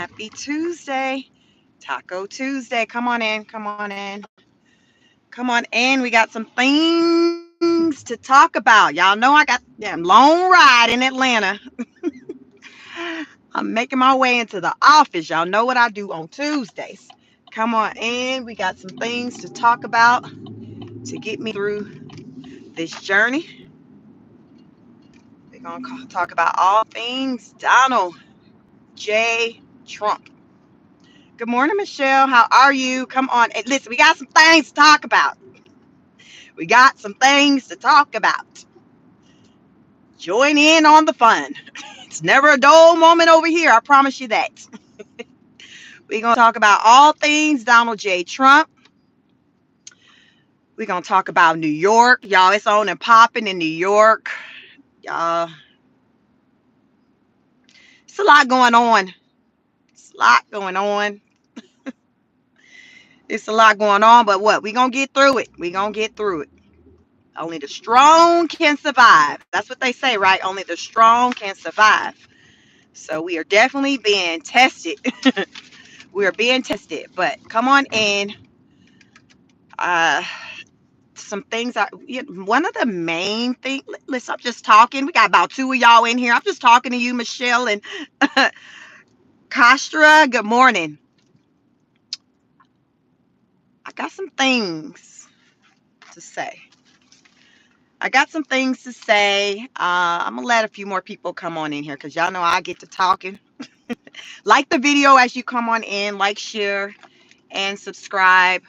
Happy Tuesday. Taco Tuesday. Come on in. Come on in. Come on in. We got some things to talk about. Y'all know I got that long ride in Atlanta. I'm making my way into the office. Y'all know what I do on Tuesdays. Come on in. We got some things to talk about to get me through this journey. We're going to talk about all things Donald J. Trump. Good morning, Michelle. How are you? Come on. And listen, we got some things to talk about. We got some things to talk about. Join in on the fun. It's never a dull moment over here. I promise you that. We're going to talk about all things Donald J. Trump. We're going to talk about New York. Y'all, it's on and popping in New York. Y'all, it's a lot going on. It's a lot going on. It's a lot going on, but what? We're going to get through it. We're going to get through it. Only the strong can survive. That's what they say, right? Only the strong can survive. So we are definitely being tested. We are being tested. But come on in. Some things. One of the main things. Listen, I'm just talking. We got about two of y'all in here. I'm just talking to you, Michelle and Kastra. Good morning. I got some things to say. I'm gonna let a few more people come on in here because y'all know I get to talking. Like the video as you come on in, like, share, and subscribe.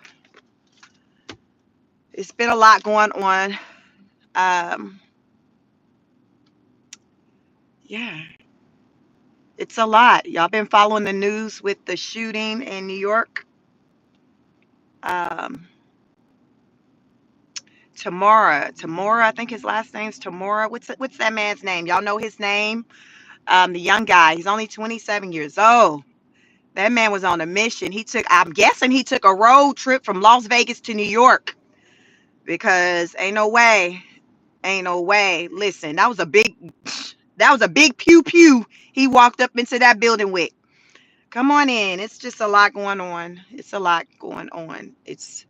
It's been a lot going on. Yeah, it's a lot. Y'all been following the news with the shooting in New York. Um, Tamora, I think his last name's Tamora. What's that man's name? Y'all know his name? The young guy. He's only 27 years old. That man was on a mission. I'm guessing he took a road trip from Las Vegas to New York because ain't no way. Listen, that was a big pew pew he walked up into that building with. Come on in. It's just a lot going on. It's a lot going on. It's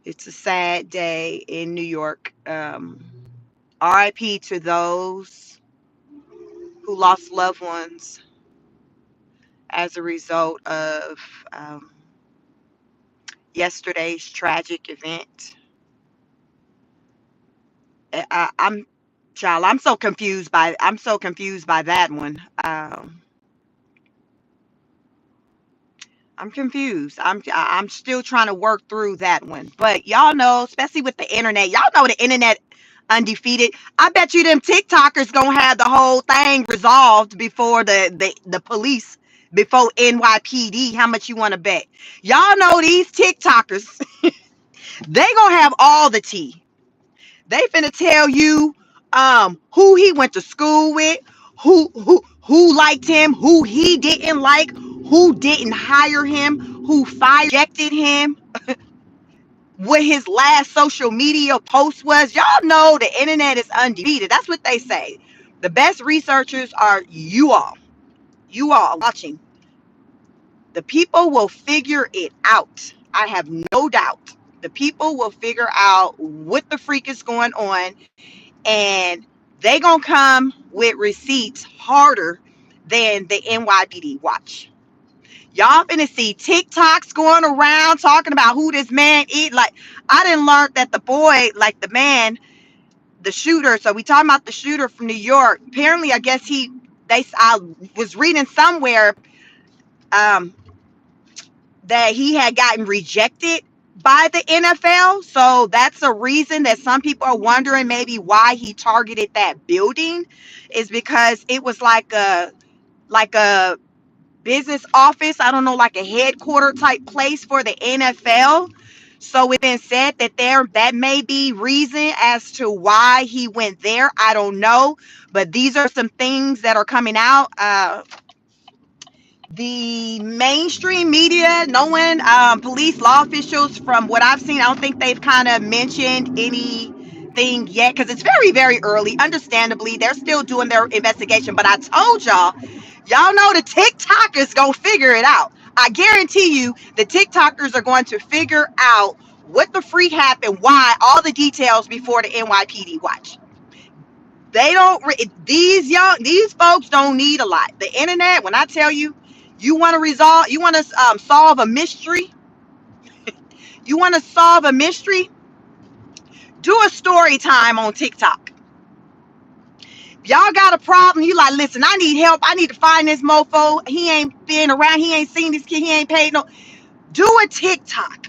a sad day in New York. RIP to those who lost loved ones as a result of yesterday's tragic event. I'm so confused by that one. I'm confused. I'm still trying to work through that one. But y'all know, especially with the internet, y'all know the internet undefeated. I bet you them TikTokers gonna have the whole thing resolved before the police, before NYPD. How much you want to bet? Y'all know these TikTokers, they gonna have all the tea. They finna tell you who he went to school with, who liked him, who he didn't like, who didn't hire him, who rejected him, what his last social media post was. Y'all know the internet is undefeated. That's what they say. The best researchers are you all. You all watching. The people will figure it out. I have no doubt. The people will figure out what the freak is going on, and they gonna come with receipts harder than the NYPD. Watch. Y'all finna see TikToks going around talking about who this man is. Like, I didn't learn that the boy, like the man, the shooter. So we talking about the shooter from New York. Apparently, I guess I was reading somewhere um, that he had gotten rejected by the NFL. So that's a reason that some people are wondering maybe why he targeted that building, is because it was like a business office, I don't know, like a headquarter type place for the NFL. So it's been said that that may be reason as to why he went there. I don't know, but these are some things that are coming out. The mainstream media, no one, police, law officials, from what I've seen, I don't think they've kind of mentioned anything yet because it's very, very early. Understandably, they're still doing their investigation. But I told y'all, Y'all know the TikTokers gonna figure it out. I guarantee you the TikTokers are going to figure out what the freak happened, why, all the details before the NYPD watch. They don't these folks don't need a lot. The internet, when I tell you, you want to solve a mystery, you want to solve a mystery, do a story time on TikTok. Y'all got a problem, you like, listen, I need help, I need to find this mofo, he ain't been around, he ain't seen this kid, he ain't paid no. Do a TikTok,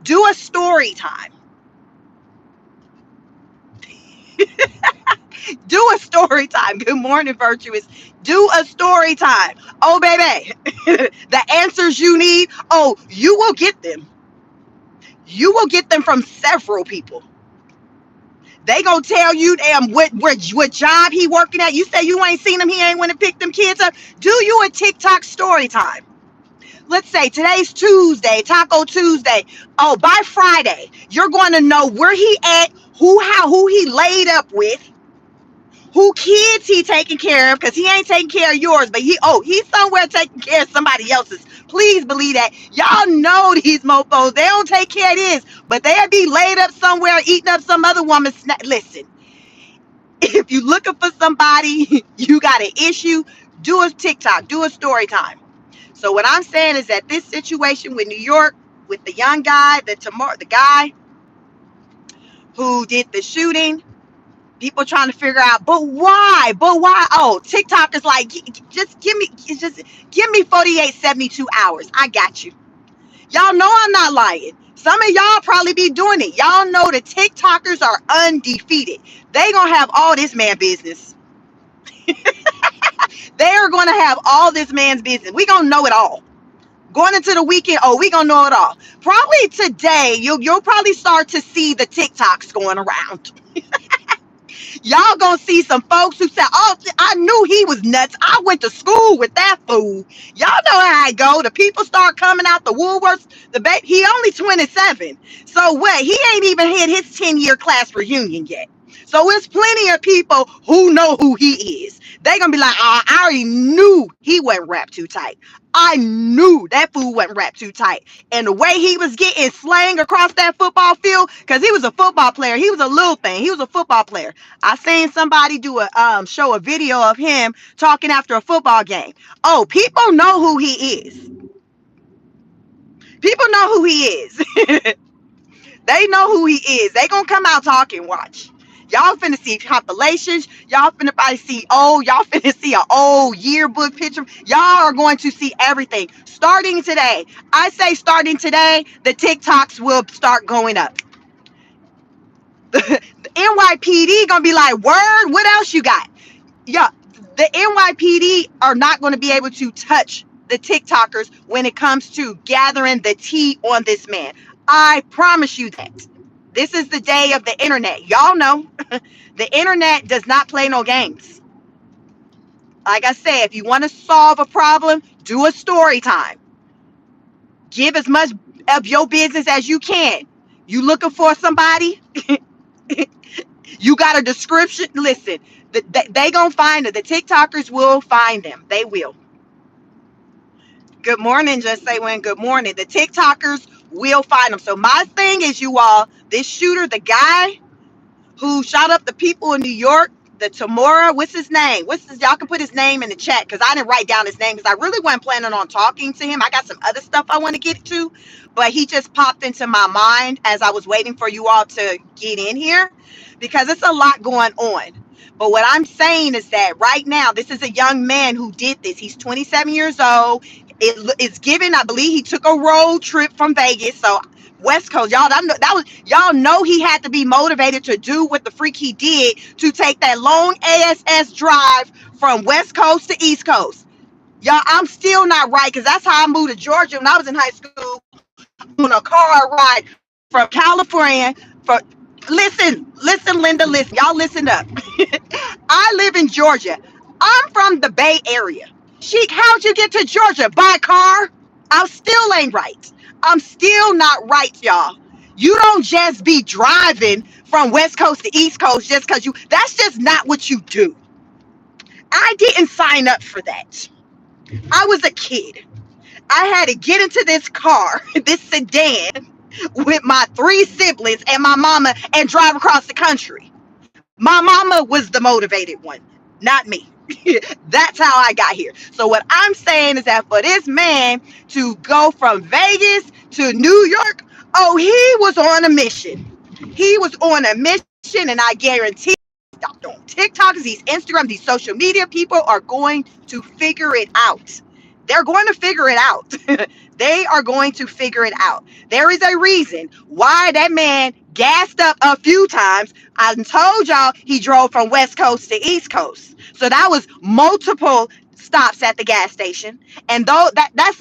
do a story time, do a story time. Good morning, virtuous. Do a story time. Oh baby, the answers you need, oh, you will get them. You will get them from several people. They gonna tell you damn what job he working at. You say you ain't seen him, he ain't want to pick them kids up. Do you a TikTok story time? Let's say today's Tuesday, Taco Tuesday. Oh, by Friday, you're going to know where he at, who he laid up with, who kids he taking care of, because he ain't taking care of yours, but he's somewhere taking care of somebody else's. Please believe that. Y'all know these mofos, they don't take care of this, but they'll be laid up somewhere eating up some other woman's snack. Listen, if you looking for somebody, you got an issue, do a TikTok, do a story time. So what I'm saying is that this situation with New York, with the young guy, the guy who did the shooting, people trying to figure out, but why? But why? Oh, TikTok is like, just give me 48, 72 hours. I got you. Y'all know I'm not lying. Some of y'all probably be doing it. Y'all know the TikTokers are undefeated. They gonna have all this man business. They are gonna have all this man's business. We gonna know it all. Going into the weekend, oh, we gonna know it all. Probably today, you'll probably start to see the TikToks going around. Y'all gonna see some folks who said, oh, I knew he was nuts. I went to school with that fool. Y'all know how I go. The people start coming out the woolworths. He only 27. So what? He ain't even hit his 10-year class reunion yet. So it's plenty of people who know who he is. They gonna be like, oh, I already knew he wasn't wrapped too tight. I knew that fool wasn't wrapped too tight. And the way he was getting slang across that football field, because he was a football player. He was a little thing. He was a football player. I seen somebody do a show a video of him talking after a football game. Oh, people know who he is. People know who he is. They know who he is. They gonna come out talking. Watch. Y'all finna see compilations. Y'all finna probably see y'all finna see an old yearbook picture. Y'all are going to see everything. Starting today. I say starting today, the TikToks will start going up. The NYPD gonna be like, word, what else you got? Yeah, the NYPD are not gonna be able to touch the TikTokers when it comes to gathering the tea on this man. I promise you that. This is the day of the internet. Y'all know the internet does not play no games. Like I said, if you want to solve a problem, do a story time. Give as much of your business as you can. You looking for somebody? You got a description? Listen, they gonna find it. The TikTokers will find them. They will. Good morning. Just say when good morning. The TikTokers will find them. So my thing is, you all, this shooter, the guy who shot up the people in New York, the Tamora, what's his name? Y'all can put his name in the chat, because I didn't write down his name because I really wasn't planning on talking to him. I got some other stuff I want to get to, but he just popped into my mind as I was waiting for you all to get in here, because it's a lot going on. But what I'm saying is that right now, this is a young man who did this. He's 27 years old. It's given, I believe he took a road trip from Vegas. So West Coast, y'all know he had to be motivated to do what the freak he did, to take that long ASS drive from West Coast to East Coast. Y'all, I'm still not right, because that's how I moved to Georgia when I was in high school, on a car ride from California. Listen, Linda, listen. Y'all listen up. I live in Georgia. I'm from the Bay Area. Sheik, how'd you get to Georgia? By car? I still ain't right. I'm still not right, y'all. You don't just be driving from West Coast to East Coast just because that's just not what you do. I didn't sign up for that. I was a kid. I had to get into this car, this sedan, with my three siblings and my mama and drive across the country. My mama was the motivated one, not me. That's how I got here. So what I'm saying is that for this man to go from Vegas to New York, oh, he was on a mission. He was on a mission, and I guarantee on TikTok, these Instagram, these social media people are going to figure it out. They're going to figure it out. They are going to figure it out. There is a reason why that man gassed up a few times. I told y'all he drove from West Coast to East Coast. So that was multiple stops at the gas station. And though that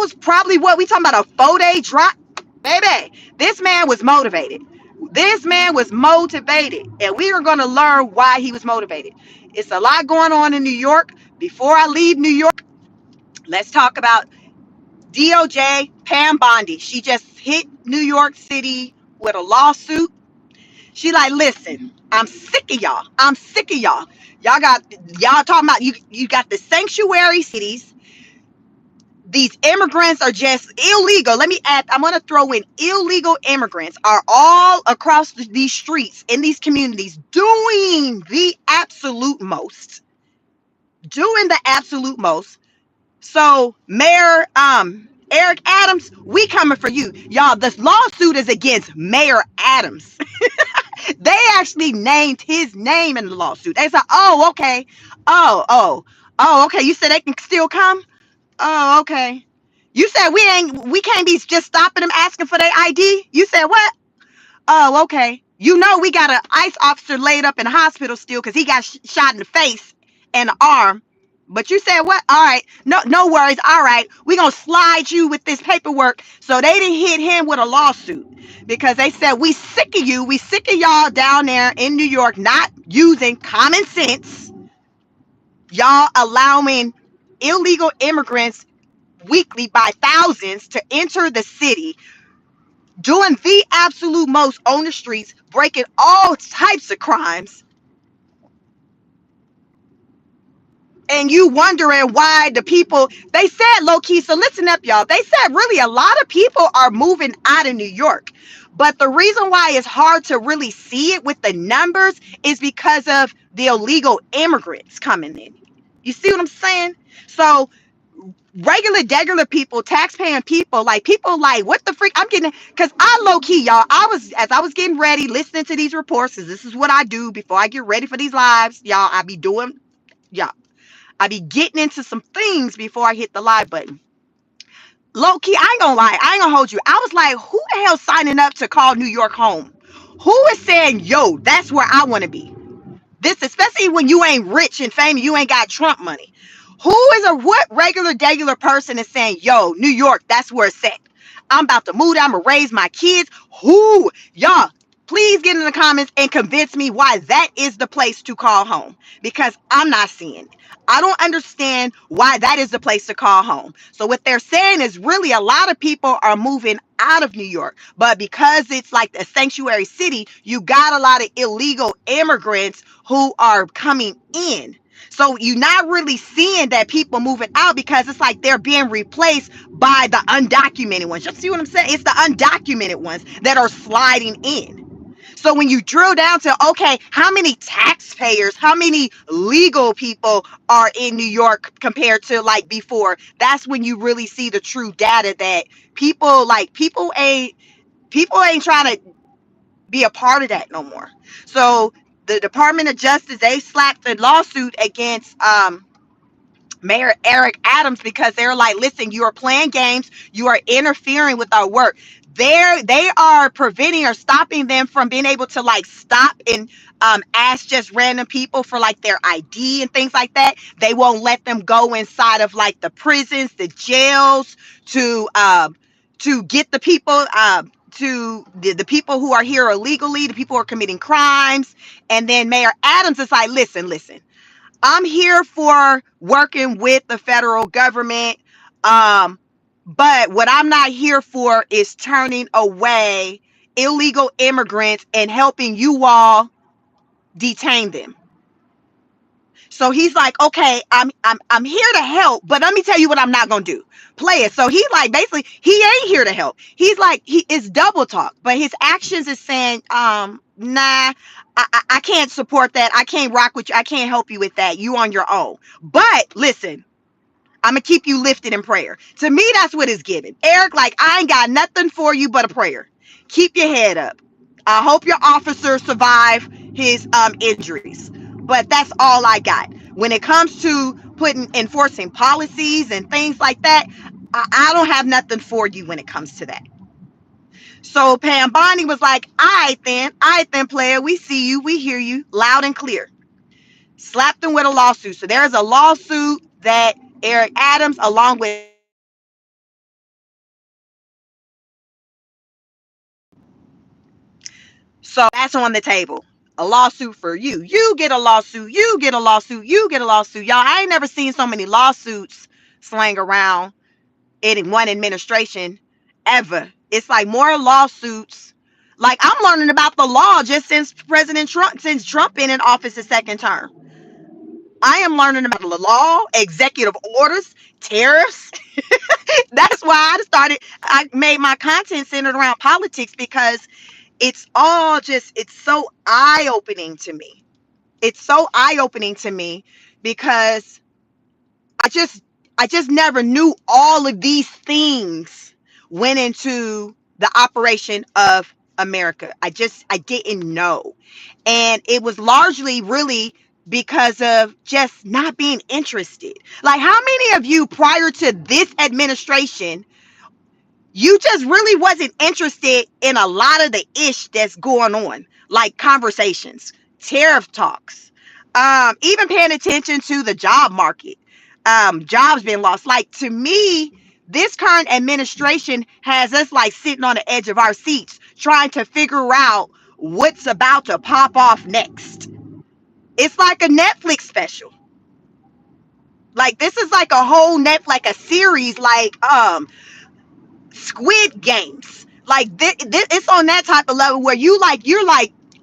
was probably what we talking about, a 4-day drop. Baby, this man was motivated. This man was motivated, and we are going to learn why he was motivated. It's a lot going on in New York. Before I leave New York, let's talk about DOJ Pam Bondi. She just hit New York City with a lawsuit. She like, listen, I'm sick of y'all. I'm sick of y'all. Y'all talking about you got the sanctuary cities. These immigrants are just illegal. Let me add, I'm going to throw in illegal immigrants are all across these streets in these communities doing the absolute most. Doing the absolute most. So Mayor Eric Adams, we coming for you. Y'all, this lawsuit is against Mayor Adams. They actually named his name in the lawsuit. They said, oh, okay. Oh, okay. You said they can still come? Oh, okay. You said we can't be just stopping them asking for their ID? You said what? Oh, okay. You know we got an ICE officer laid up in the hospital still because he got shot in the face and the arm. But you said what? All right. No worries. All right. We're going to slide you with this paperwork. So they didn't hit him with a lawsuit because they said, we sick of you. We sick of y'all down there in New York not using common sense. Y'all allowing illegal immigrants weekly by thousands to enter the city, doing the absolute most on the streets, breaking all types of crimes. And you wondering why the people, they said low key, so listen up, y'all. They said really a lot of people are moving out of New York. But the reason why it's hard to really see it with the numbers is because of the illegal immigrants coming in. You see what I'm saying? So regular people, taxpaying people like what the freak I'm getting, because I low key, y'all, as I was getting ready listening to these reports, because this is what I do before I get ready for these lives, y'all. I be getting into some things before I hit the live button. Low key, I ain't gonna lie, I ain't gonna hold you. I was like, who the hell signing up to call New York home? Who is saying, yo, that's where I want to be? This, especially when you ain't rich and famous, you ain't got Trump money. What regular person is saying, yo, New York, that's where it's at. I'm about to move there. I'm gonna raise my kids. Who? Y'all, please get in the comments and convince me why that is the place to call home, because I'm not seeing it. I don't understand why that is the place to call home. So what they're saying is really a lot of people are moving out of New York, but because it's like a sanctuary city, you got a lot of illegal immigrants who are coming in. So you're not really seeing that people moving out because it's like they're being replaced by the undocumented ones. You see what I'm saying? It's the undocumented ones that are sliding in. So when you drill down to, okay, how many taxpayers, how many legal people are in New York compared to like before, that's when you really see the true data that people ain't trying to be a part of that no more. So the Department of Justice, they slapped the lawsuit against Mayor Eric Adams because they're like, listen, you are playing games, you are interfering with our work. They are preventing or stopping them from being able to like stop and ask just random people for like their ID and things like that. They won't let them go inside of like the prisons, the jails to get the people to the people who are here illegally, the people who are committing crimes. And then Mayor Adams is like, listen, I'm here for working with the federal government. But what I'm not here for is turning away illegal immigrants and helping you all detain them. So he's like, okay, I'm here to help, but let me tell you what I'm not gonna do. Play it. So he's like, basically, he ain't here to help. He's like, he is double talk, but his actions is saying, nah, I can't support that. I can't rock with you. I can't help you with that. You on your own. But listen, I'm gonna keep you lifted in prayer. To me, that's what it's given. Eric, like, I ain't got nothing for you but a prayer. Keep your head up. I hope your officer survive his injuries. But that's all I got. When it comes to enforcing policies and things like that, I don't have nothing for you when it comes to that. So Pam Bondi was like, all right then, player, we see you, we hear you, loud and clear. Slapped him with a lawsuit. So there's a lawsuit that Eric Adams, along with so that's on the table. A lawsuit for you. You get a lawsuit. You get a lawsuit. You get a lawsuit. Y'all, I ain't never seen so many lawsuits slang around in one administration ever. It's like more lawsuits. Like, I'm learning about the law just since Trump been in office a second term. I am learning about the law, executive orders, tariffs. That's why I made my content centered around politics, because it's so eye-opening to me. It's so eye-opening to me because I just I just never knew all of these things went into the operation of America. I didn't know. And it was largely really because of just not being interested. Like, how many of you prior to this administration, you just really wasn't interested in a lot of the ish that's going on, like conversations, tariff talks, even paying attention to the job market, jobs being lost. Like, to me, this current administration has us like sitting on the edge of our seats trying to figure out what's about to pop off next. It's like a Netflix special. Like, this is like a whole like a series, like Squid Games. Like, it's on that type of level where you're like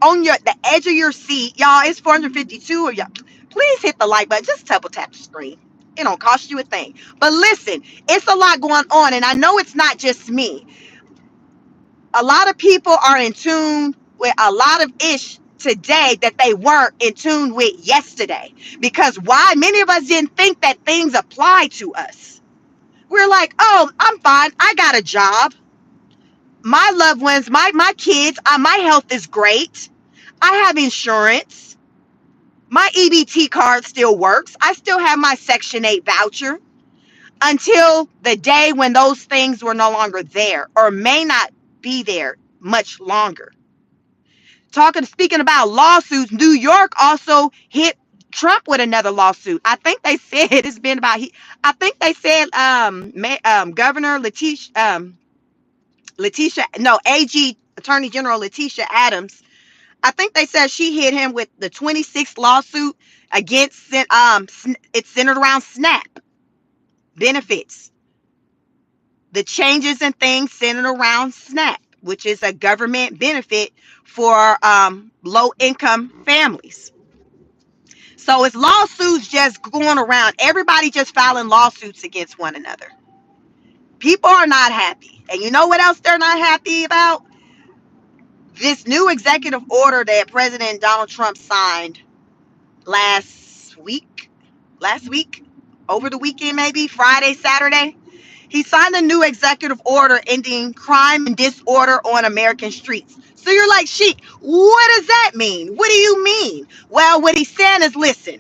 on the edge of your seat. Y'all, it's 452 of y'all. Please hit the like button. Just double tap the screen. It don't cost you a thing. But listen, it's a lot going on, and I know it's not just me. A lot of people are in tune with a lot of ish today that they weren't in tune with yesterday. Because why? Many of us didn't think that things apply to us. We're like, oh, I'm fine. I got a job. My loved ones, my kids, my health is great. I have insurance. My EBT card still works. I still have my Section 8 voucher, until the day when those things were no longer there, or may not be there much longer. Speaking about lawsuits, New York also hit Trump with another lawsuit. I think they said it's been about. I think they said Governor AG Attorney General Letitia Adams. I think they said she hit him with the 26th lawsuit against it's centered around SNAP benefits. The changes and things centered around SNAP, which is a government benefit for low income families. So it's lawsuits just going around. Everybody just filing lawsuits against one another. People are not happy. And you know what else they're not happy about? This new executive order that President Donald Trump signed last week, over the weekend, maybe Friday, Saturday. He signed a new executive order ending crime and disorder on American streets. So you're like, Sheik, what does that mean? What do you mean? Well, what he's saying is, listen,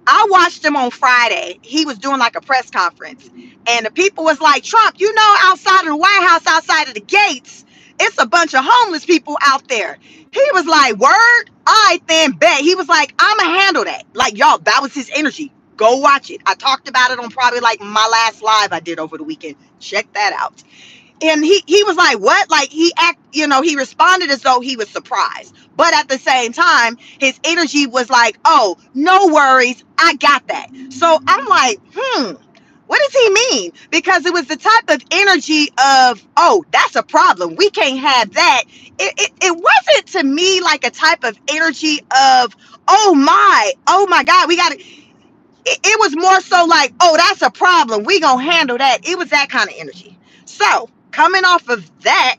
I watched him on Friday. He was doing like a press conference, and the people was like, Trump, you know, outside of the White House, outside of the gates, it's a bunch of homeless people out there. He was like, word? I then bet. He was like, I'ma handle that. Like, y'all, that was his energy. Go watch it. I talked about it on probably like my last live I did over the weekend. Check that out. And he was like, what? Like, he responded as though he was surprised. But at the same time, his energy was like, oh, no worries. I got that. So I'm like, what is does he mean? Because it was the type of energy of, oh, that's a problem, we can't have that. It wasn't to me like a type of energy of, oh my God, we got to, it was more so like, oh, that's a problem, we gonna handle that. It was that kind of energy. So coming off of that,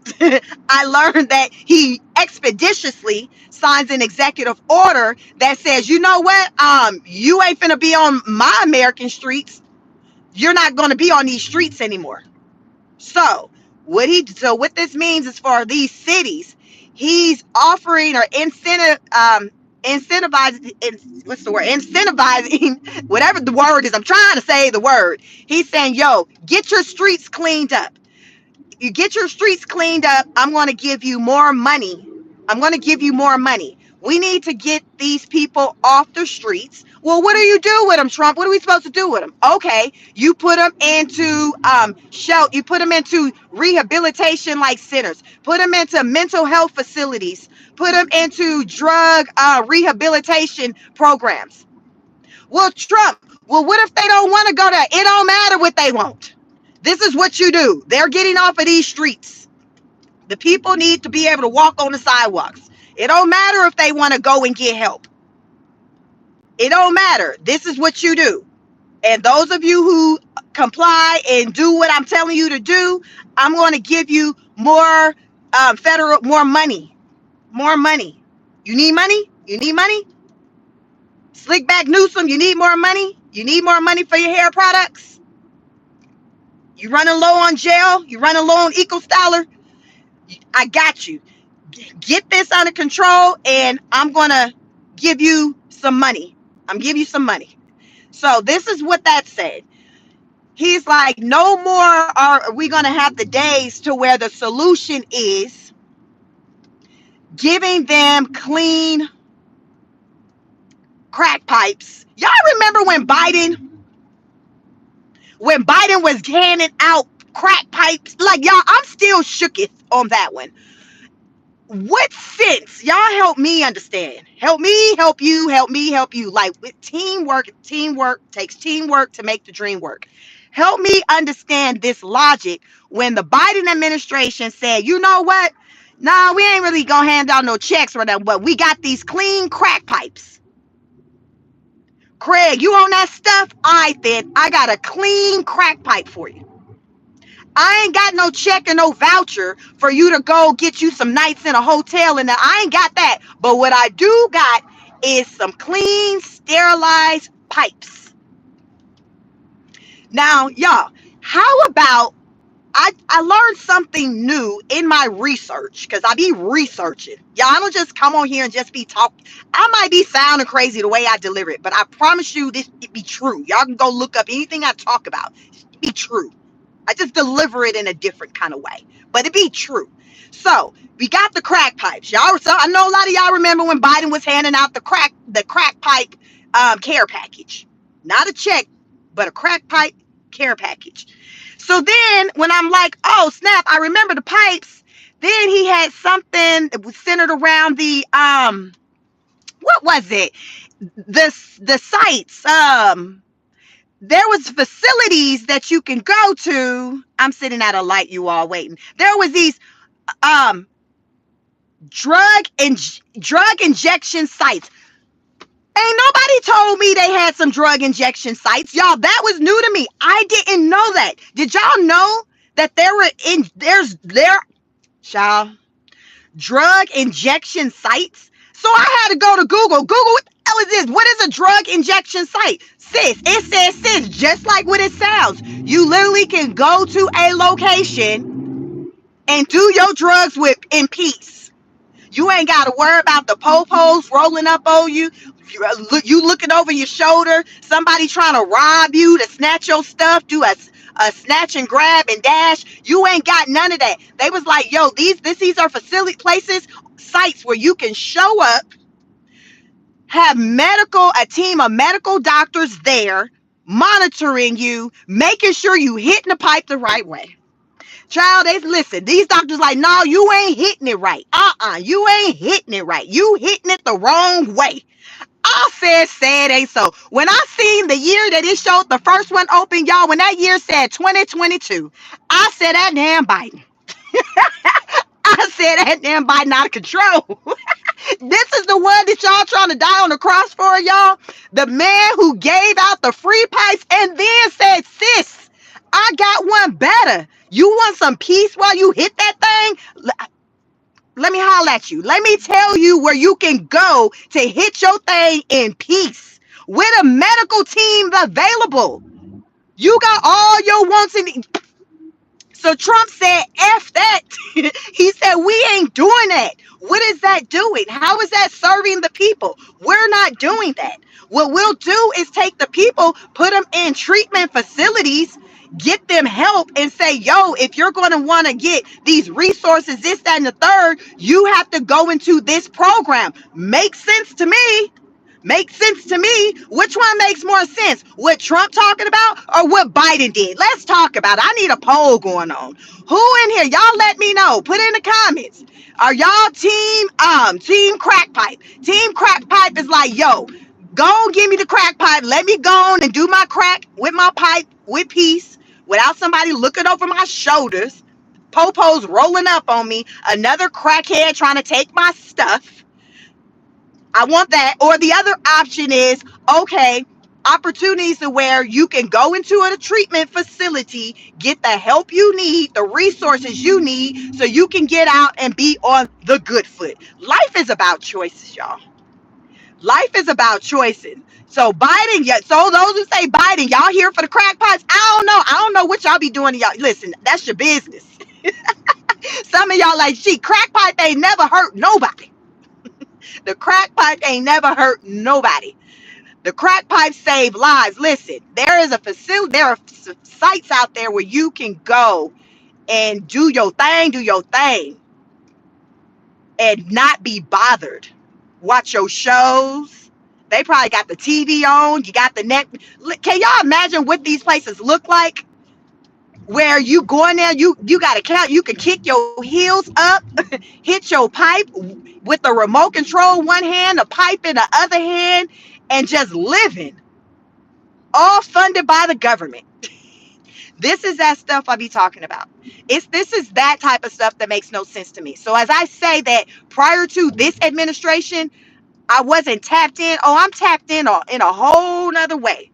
I learned that he expeditiously signs an executive order that says, you know what, you ain't finna be on my American streets. You're not going to be on these streets anymore. So what this means is, for these cities, he's offering or incentivizing, what's the word? Incentivizing, whatever the word is. I'm trying to say the word. He's saying, yo, get your streets cleaned up. You get your streets cleaned up, I'm going to give you more money. I'm going to give you more money. We need to get these people off the streets. Well, what do you do with them, Trump? What are we supposed to do with them? Okay, you put them into shelter. You put them into rehabilitation like centers. Put them into mental health facilities. Put them into drug rehabilitation programs. Well, Trump, well, what if they don't want to go there? It don't matter what they want. This is what you do. They're getting off of these streets. The people need to be able to walk on the sidewalks. It don't matter if they want to go and get help. It don't matter. This is what you do. And those of you who comply and do what I'm telling you to do, I'm going to give you more more money. More money. You need money? You need money? Slickback Newsom, you need more money? You need more money for your hair products? You running low on gel? You running low on EcoStyler? I got you. Get this under control, and I'm going to give you some money. I'm giving you some money. So this is what that said. He's like, no more are we going to have the days to where the solution is giving them clean crack pipes. Y'all remember when Biden was handing out crack pipes? Like, y'all, I'm still shooketh on that one. What sense? Y'all help me understand. Help me, help you, help me, help you. Like, with teamwork takes teamwork to make the dream work. Help me understand this logic when the Biden administration said, you know what? Nah, we ain't really gonna hand out no checks or that, but we got these clean crack pipes. Craig, you on that stuff? I got a clean crack pipe for you. I ain't got no check or no voucher for you to go get you some nights in a hotel, and I ain't got that. But what I do got is some clean, sterilized pipes. Now, y'all, how about I learned something new in my research, because I be researching. Y'all, I don't just come on here and just be talking. I might be sounding crazy the way I deliver it, but I promise you this, it be true. Y'all can go look up anything I talk about. It be true. I just deliver it in a different kind of way, but it be true. So we got the crack pipes, y'all. So I know a lot of y'all remember when Biden was handing out the crack pipe care package, not a check, but a crack pipe care package. So then when I'm like, oh snap, I remember the pipes. Then he had something that was centered around the what was it? The sites. There was facilities that you can go to. I'm sitting at a light, you all waiting. There was these drug injection sites. Ain't nobody told me they had some drug injection sites. Y'all, that was new to me. I didn't know that. Did y'all know that there's y'all, drug injection sites? So I had to go to Google. Google, what the hell is this? What is a drug injection site? Sis, it says, sis, just like what it sounds. You literally can go to a location and do your drugs in peace. You ain't got to worry about the po-pos rolling up on you. You looking over your shoulder. Somebody trying to rob you to snatch your stuff. Do a snatch and grab and dash. You ain't got none of that. They was like, yo, these are facility places, sites where you can show up, have a team of medical doctors there monitoring you, making sure you hitting the pipe the right way. Child, listen, these doctors like, no, you ain't hitting it right. You ain't hitting it right. You hitting it the wrong way. Y'all said ain't so. When I seen the year that it showed the first one open, y'all, when that year said 2022, I said that damn Biden. I said that damn Biden out of control. This is the one that y'all trying to die on the cross for, y'all. The man who gave out the free pipes and then said, sis, I got one better. You want some peace while you hit that thing? Let me holler at you. Let me tell you where you can go to hit your thing in peace with a medical team available. You got all your wants and so Trump said, F that. He said, we ain't doing that. What is that doing? How is that serving the people? We're not doing that. What we'll do is take the people, put them in treatment facilities, get them help, and say, yo, if you're going to want to get these resources, this, that, and the third, you have to go into this program. Makes sense to me. Makes sense to me. Which one makes more sense? What Trump talking about or what Biden did? Let's talk about it. I need a poll going on. Who in here? Y'all let me know. Put in the comments. Are y'all team crack pipe? Team crack pipe is like, yo, go on, give me the crack pipe. Let me go on and do my crack with my pipe with peace without somebody looking over my shoulders. Popos rolling up on me. Another crackhead trying to take my stuff. I want that. Or the other option is, okay, opportunities to where you can go into a treatment facility, get the help you need, the resources you need, so you can get out and be on the good foot. Life is about choices, y'all. Life is about choices. So Biden, yeah, so those who say Biden, y'all here for the crack pipes? I don't know. I don't know what y'all be doing to y'all. Listen, that's your business. Some of y'all like, gee, crack pipe ain't never hurt nobody. The crack pipe ain't never hurt nobody. The crack pipe save lives. Listen, there is a facility, there are sites out there where you can go and do your thing, and not be bothered. Watch your shows. They probably got the TV on. You got the net. Can y'all imagine what these places look like? Where you go in there, you got to count. You can kick your heels up, hit your pipe with the remote control one hand, a pipe in the other hand, and just living. All funded by the government. This is that stuff I be talking about. This is that type of stuff that makes no sense to me. So as I say that prior to this administration, I wasn't tapped in. Oh, I'm tapped in a whole nother way.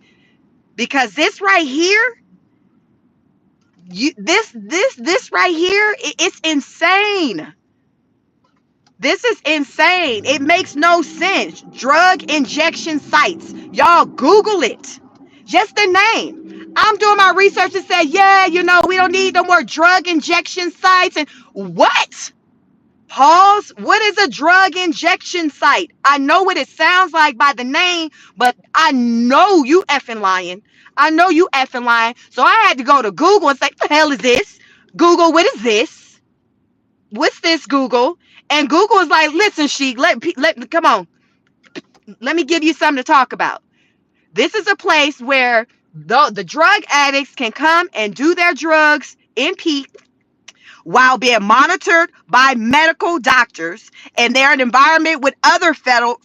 Because this right here, this right here, it's insane. This is insane. It makes no sense. Drug injection sites. Y'all Google it. Just the name. I'm doing my research and say, yeah, we don't need no more drug injection sites. And what? Pause. What is a drug injection site? I know what it sounds like by the name, but I know you effing lying. I know you effing lying. So I had to go to Google and say, what the hell is this? Google, what is this? What's this, Google? And Google is like, listen, Sheik, come on. Let me give you something to talk about. This is a place where the drug addicts can come and do their drugs in peace while being monitored by medical doctors, and they're an environment with other fellow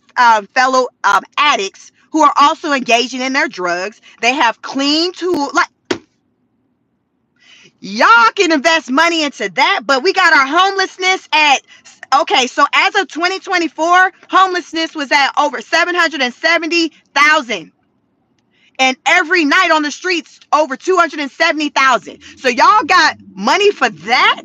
addicts who are also engaging in their drugs. They have clean tools. Like, y'all can invest money into that, but we got our homelessness at, okay, so as of 2024, homelessness was at over 770,000. And every night on the streets, over 270,000. So y'all got money for that?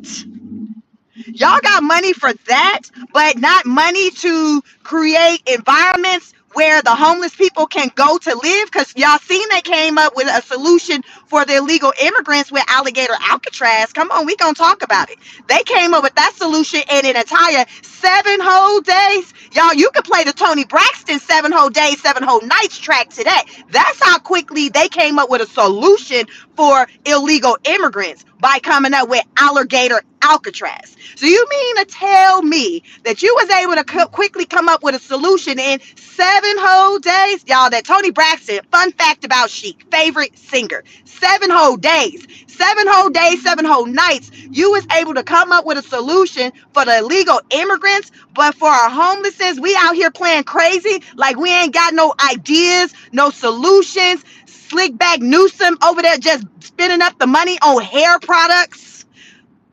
Y'all got money for that, but not money to create environments where the homeless people can go to live? Because y'all seen they came up with a solution for the illegal immigrants with Alligator Alcatraz. Come on, we gonna talk about it. They came up with that solution in an entire 7 whole days. Y'all, you could play the Tony Braxton 7 whole days, 7 whole nights track today. That's how quickly they came up with a solution for illegal immigrants, by coming up with Alligator Alcatraz. So you mean to tell me that you was able to quickly come up with a solution in 7 whole days? Y'all, that Tony Braxton, fun fact about Chic, favorite singer, 7 whole days, 7 whole days, 7 whole nights, you was able to come up with a solution for the illegal immigrants, but for our homelessness, we out here playing crazy like we ain't got no ideas, no solutions. Slick back Newsom over there just spending up the money on hair products.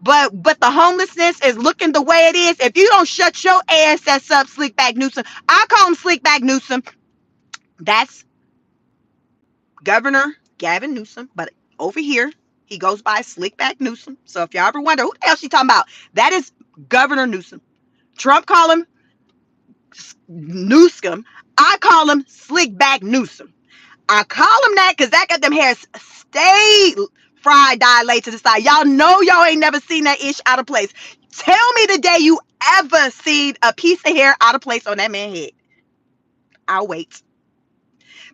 But the homelessness is looking the way it is. If you don't shut your ass up, Slick back Newsom, I call him Slick back Newsom. That's Governor Gavin Newsom, but over here he goes by Slick back Newsom. So if y'all ever wonder who the hell she talking about, that is Governor Newsom. Trump call him Newscom. I call him Slick back Newsom. I call him that because that got them hairs stay fried, dyed, laid to the side. Y'all know y'all ain't never seen that ish out of place. Tell me the day you ever seen a piece of hair out of place on that man's head. I'll wait.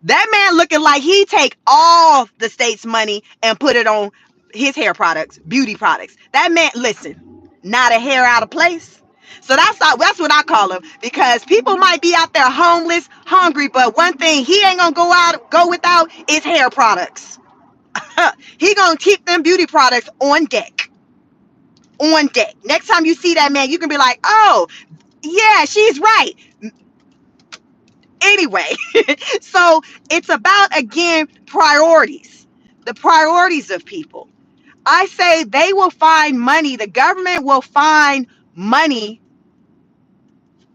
That man looking like he take all the state's money and put it on his hair products, beauty products. That man, listen, not a hair out of place. So that's what I call him, because people might be out there homeless, hungry, but one thing he ain't gonna go without is hair products. He gonna keep them beauty products on deck. On deck. Next time you see that man, you can be like, oh, yeah, she's right. Anyway, so it's about, again, priorities. The priorities of people. I say they will find money. The government will find money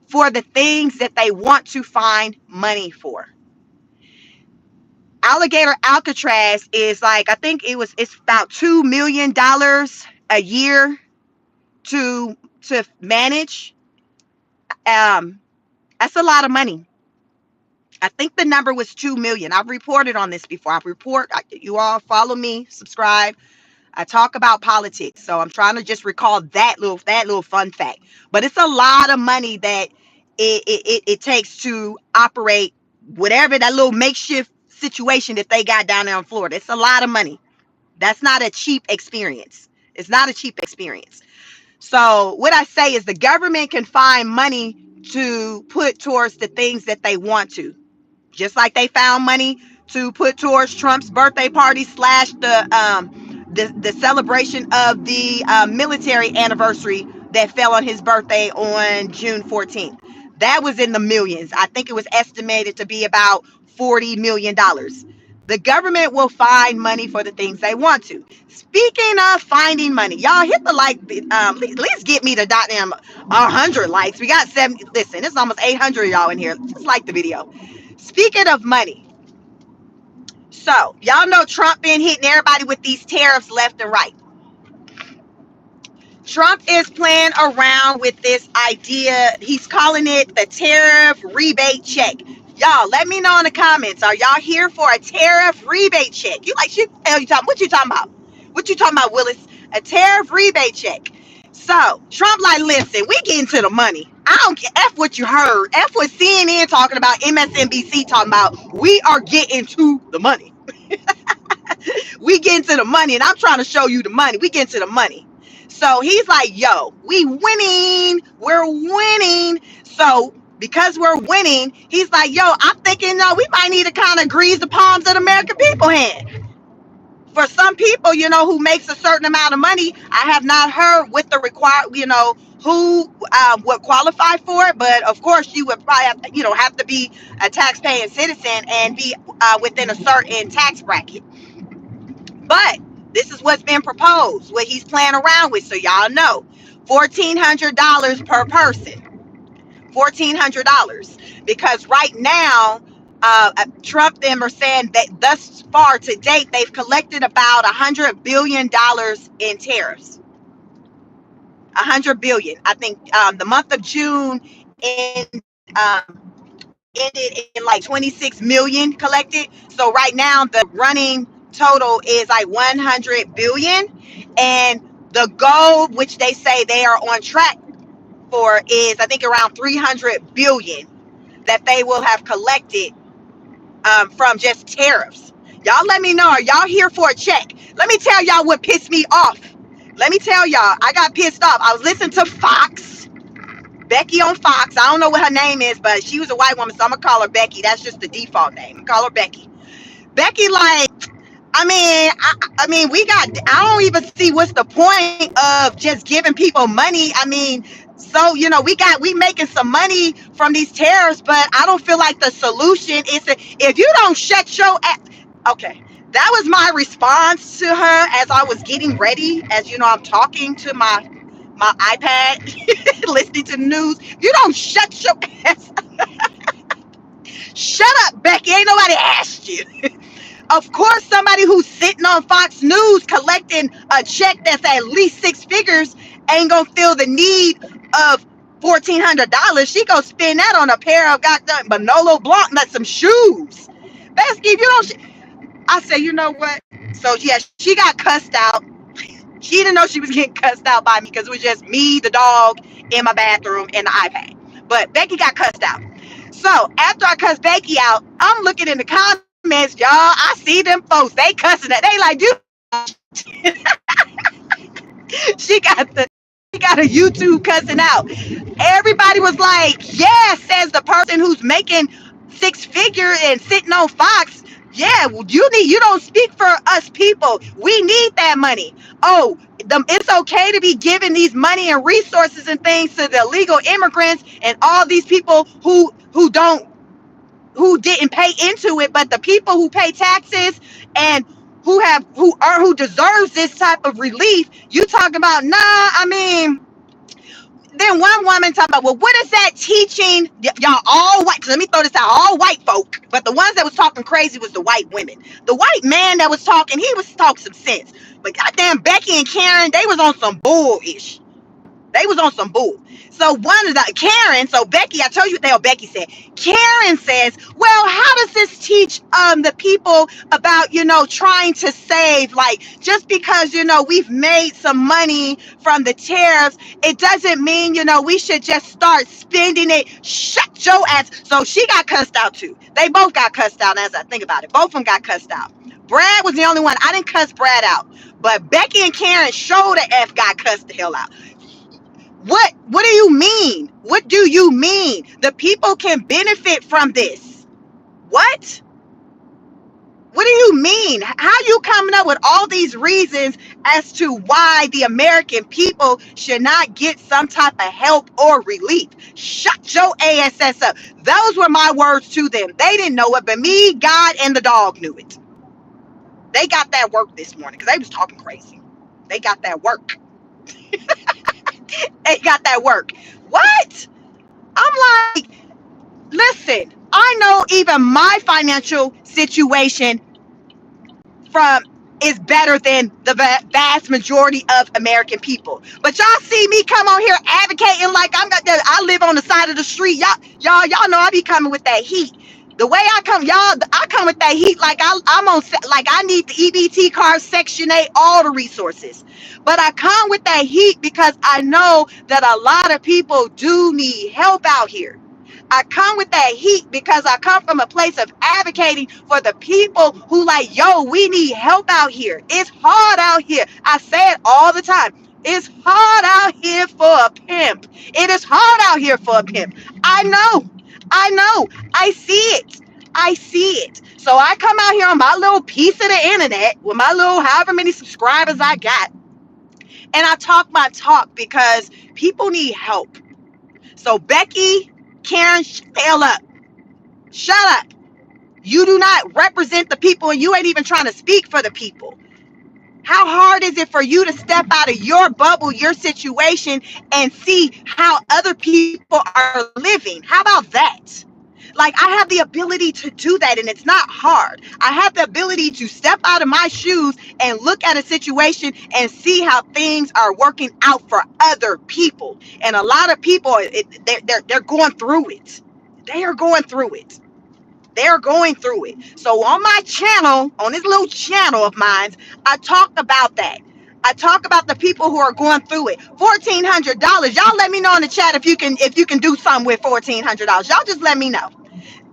for the things that they want to find money for. Alligator Alcatraz is like, I think it's about $2 million a year to manage. That's a lot of money. I think the number was 2 million. I've reported on this before. You all follow me, subscribe. I talk about politics, so I'm trying to just recall that little fun fact. But it's a lot of money that it takes to operate whatever that little makeshift situation that they got down there in Florida. It's a lot of money. That's not a cheap experience. It's not a cheap experience. So what I say is the government can find money to put towards the things that they want to. Just like they found money to put towards Trump's birthday party / the celebration of the military anniversary that fell on his birthday on June 14th. That was in the millions. I think it was estimated to be about $40 million. The government will find money for the things they want to. Speaking of finding money, y'all hit the like. At least get me to goddamn 100 likes. We got 70. Listen, it's almost 800 y'all in here. Just like the video. Speaking of money, so y'all know Trump been hitting everybody with these tariffs left and right. Trump is playing around with this idea. He's calling it the tariff rebate check. Y'all, let me know in the comments. Are y'all here for a tariff rebate check? You like, what you talking about? What you talking about, Willis? A tariff rebate check. So Trump like, listen, we getting to the money. I don't care. F what you heard. F what CNN talking about, MSNBC talking about. We are getting to the money. We getting to the money, and I'm trying to show you the money. We getting to the money. So he's like, yo, we winning. We're winning. So because we're winning, he's like, yo, I'm thinking, no, we might need to kind of grease the palms of the American people hand. For some people, who makes a certain amount of money, I have not heard what the who would qualify for it. But of course, you would probably have to be a tax-paying citizen and be within a certain tax bracket. But this is what's been proposed, what he's playing around with. So y'all know, $1,400 per person. $1,400, because right now, Trump them are saying that thus far to date, they've collected about $100 billion in tariffs. $100 billion. I think the month of June ended in like 26 million collected. So right now the running total is like 100 billion, and the goal, which they say they are on track for, is I think around 300 billion that they will have collected from just tariffs. Y'all let me know, are y'all here for a check? Let me tell y'all what pissed me off. Let me tell y'all, I got pissed off. I was listening to Fox, Becky on Fox. I don't know what her name is, but she was a white woman, so I'm gonna call her Becky. That's just the default name. Call her Becky. Becky, like, I mean, we got. I don't even see what's the point of just giving people money. I mean, so we making some money from these tariffs, but I don't feel like the solution is if you don't shut your. Okay, that was my response to her as I was getting ready. As you know, I'm talking to my iPad, listening to the news. You don't shut your ass. Shut up, Becky. Ain't nobody asked you. Of course, somebody who's sitting on Fox News collecting a check that's at least six figures ain't gonna feel the need of $1,400. She gonna spend that on a pair of goddamn Manolo Blahnik, like some shoes. Basically, if you don't, I say, you know what? So yeah, she got cussed out. She didn't know she was getting cussed out by me because it was just me, the dog, in my bathroom, and the iPad. But Becky got cussed out. So after I cussed Becky out, I'm looking in the comments, y'all. I see them folks. They cussing it. They like, you. she got the. She got a YouTube cussing out. Everybody was like, yeah, says the person who's making six figure and sitting on Fox. Yeah, you don't speak for us people. We need that money. Oh, it's okay to be giving these money and resources and things to the illegal immigrants and all these people who didn't pay into it, but the people who pay taxes and who deserves this type of relief. You talk about, nah, I mean, then one woman talking about, well, what is that teaching? Y'all all white. Let me throw this out, all white folk. But the ones that was talking crazy was the white women. The white man that was talking, he was talking some sense. But goddamn Becky and Karen, they was on some bullish. They was on some bull. So one of the Karen, so Becky, I told you what the hell Becky said. Karen says, well, how does this teach the people about, trying to save? Like, just because, we've made some money from the tariffs, it doesn't mean, we should just start spending it. Shut your ass. So she got cussed out too. They both got cussed out as I think about it. Both of them got cussed out. Brad was the only one. I didn't cuss Brad out. But Becky and Karen showed the F got cussed the hell out. What do you mean? What do you mean? The people can benefit from this. What? What do you mean? How you coming up with all these reasons as to why the American people should not get some type of help or relief? Shut your ass up. Those were my words to them. They didn't know it, but me, God, and the dog knew it. They got that work this morning because they was talking crazy. They got that work. They got that work. What? I'm like, listen, I know even my financial situation is better than the vast majority of American people. But y'all see me come on here advocating like I live on the side of the street. Y'all know I be coming with that heat. The way I come, I come with that heat like I need the EBT card, Section 8, all the resources. But I come with that heat because I know that a lot of people do need help out here. I come with that heat because I come from a place of advocating for the people who like, yo, we need help out here. It's hard out here. I say it all the time. It's hard out here for a pimp. It is hard out here for a pimp. I know. I see it. So I come out here on my little piece of the internet with my little however many subscribers I got. And I talk my talk because people need help. So Becky, Karen, hell up. Shut up. You do not represent the people and you ain't even trying to speak for the people. How hard is it for you to step out of your bubble, your situation, and see how other people are living? How about that? Like, I have the ability to do that, and it's not hard. I have the ability to step out of my shoes and look at a situation and see how things are working out for other people. And a lot of people, they're going through it. They are going through it. They're going through it. So on my channel, on this little channel of mine, I talk about that. I talk about the people who are going through it. $1,400. Y'all let me know in the chat if you can do something with $1,400. Y'all just let me know.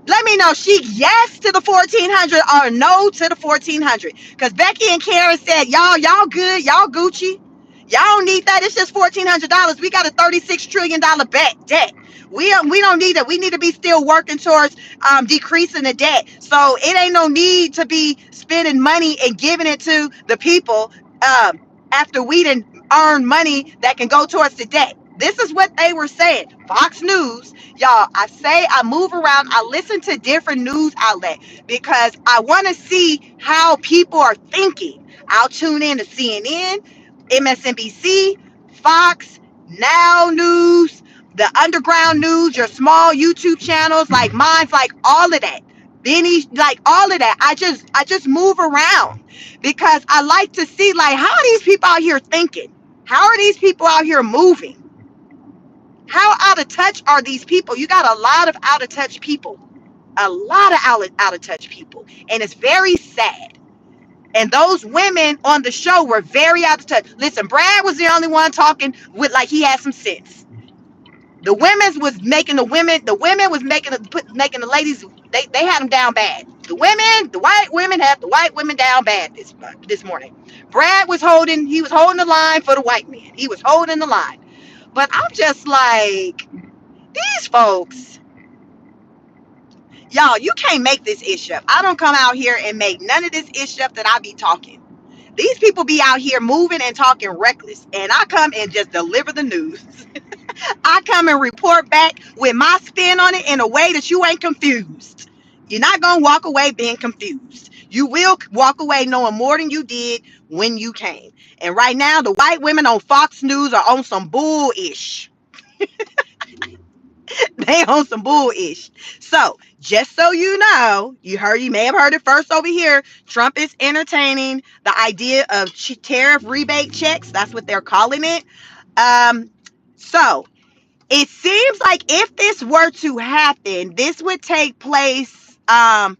Let me know she yes to the 1,400 or no to the 1,400. Because Becky and Karen said, y'all good, y'all Gucci. Y'all don't need that. It's just $1,400. We got a $36 trillion debt. We don't need it. We need to be still working towards decreasing the debt. So it ain't no need to be spending money and giving it to the people after we didn't earn money that can go towards the debt. This is what they were saying. Fox News, y'all. I move around. I listen to different news outlets because I want to see how people are thinking. I'll tune in to CNN, MSNBC, Fox, Now News, the underground news, your small YouTube channels like mine's, like all of that. Benny, like all of that. I just move around because I like to see, like, how are these people out here thinking? How are these people out here moving? How out of touch are these people? You got a lot of out of touch people. A lot of out of touch people. And it's very sad. And those women on the show were very out of touch. Listen, Brad was the only one talking with like he had some sense. The women's was making the women was making the ladies, they had them down bad. The white women had the white women down bad this morning. Brad was holding the line for the white men. He was holding the line. But I'm just like, these folks, y'all, you can't make this issue up. I don't come out here and make none of this issue up that I be talking. These people be out here moving and talking reckless, and I come and just deliver the news. I come and report back with my spin on it in a way that you ain't confused. You're not going to walk away being confused. You will walk away knowing more than you did when you came. And right now, the white women on Fox News are on some bullish. They on some bullish. So, just so you know, you may have heard it first over here. Trump is entertaining the idea of tariff rebate checks. That's what they're calling it. So it seems like if this were to happen, this would take place. I'm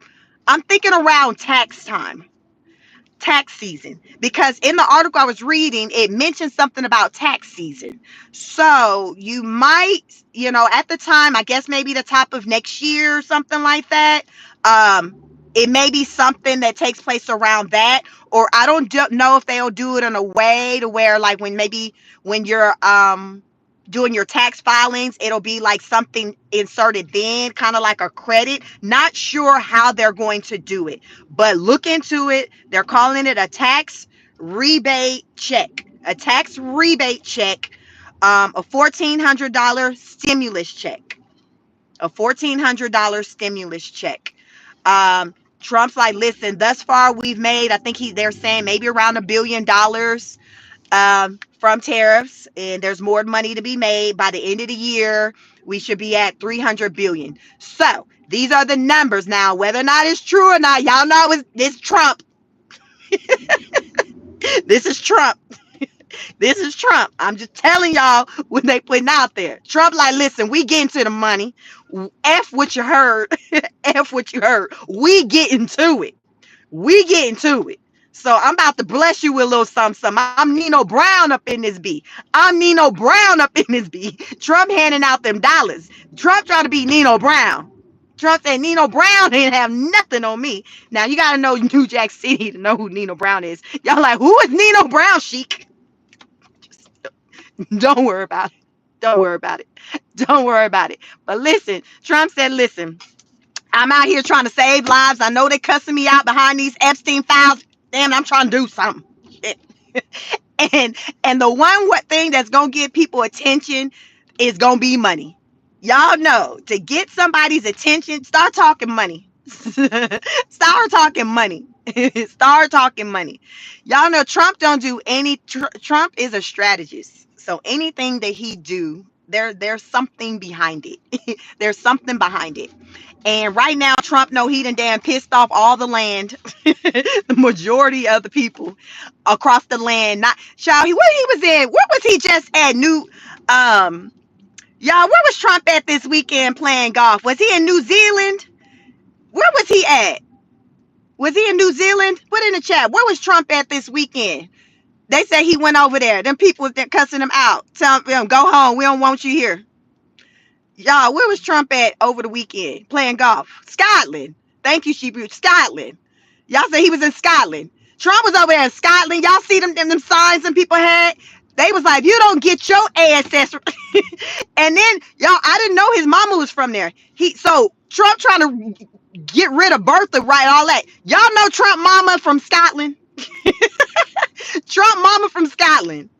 thinking around tax season, because in the article I was reading, it mentioned something about tax season. So you might, at the time, I guess maybe the top of next year or something like that. It may be something that takes place around that, or I don't know if they'll do it in a way to where, like, when you're doing your tax filings, it'll be like something inserted then, kind of like a credit. Not sure how they're going to do it, but look into it. They're calling it a tax rebate check. A tax rebate check, a $1,400 stimulus check. A $1,400 stimulus check. Trump's like, listen, thus far we've made, I think they're saying maybe around $1 billion from tariffs, and there's more money to be made. By the end of the year, we should be at 300 billion. So these are the numbers. Now, whether or not it's true or not, y'all know it's Trump. This is Trump. This is Trump. I'm just telling y'all what they putting out there. Trump like, listen, we getting to the money. F what you heard. F what you heard. We getting to it. We getting to it. So I'm about to bless you with a little something. I'm Nino Brown up in this B. I'm Nino Brown up in this B. Trump handing out them dollars. Trump trying to be Nino Brown. Trump said Nino Brown didn't have nothing on me. Now you gotta know New Jack City to know who Nino Brown is. Y'all like, who is Nino Brown, Sheik? Don't worry about it. Don't worry about it. Don't worry about it. But listen, Trump said, listen, I'm out here trying to save lives. I know they're cussing me out behind these Epstein files. Damn, I'm trying to do something. And the one thing that's gonna get people attention is gonna be money. Y'all know, to get somebody's attention, start talking money. Start talking money. Start talking money. Y'all know Trump don't do any. Trump is a strategist. So anything that he do, there's something behind it. There's something behind it. And right now, Trump know he done damn pissed off all the land, the majority of the people across the land. Not child, where he was in? Where was he just at? Y'all, where was Trump at this weekend playing golf? Was he in New Zealand? Where was he at? Was he in New Zealand? Put in the chat. Where was Trump at this weekend? They say he went over there. Them people was there cussing him out. Telling him, go home. We don't want you here. Y'all, where was Trump at over the weekend playing golf? Scotland. Thank you, Sheep. Scotland. Y'all say he was in Scotland. Trump was over there in Scotland. Y'all see them signs some people had? They was like, you don't get your ass. And then y'all, I didn't know his mama was from there. So Trump trying to get rid of Bertha, right? All that. Y'all know Trump mama from Scotland. Trump mama from Scotland.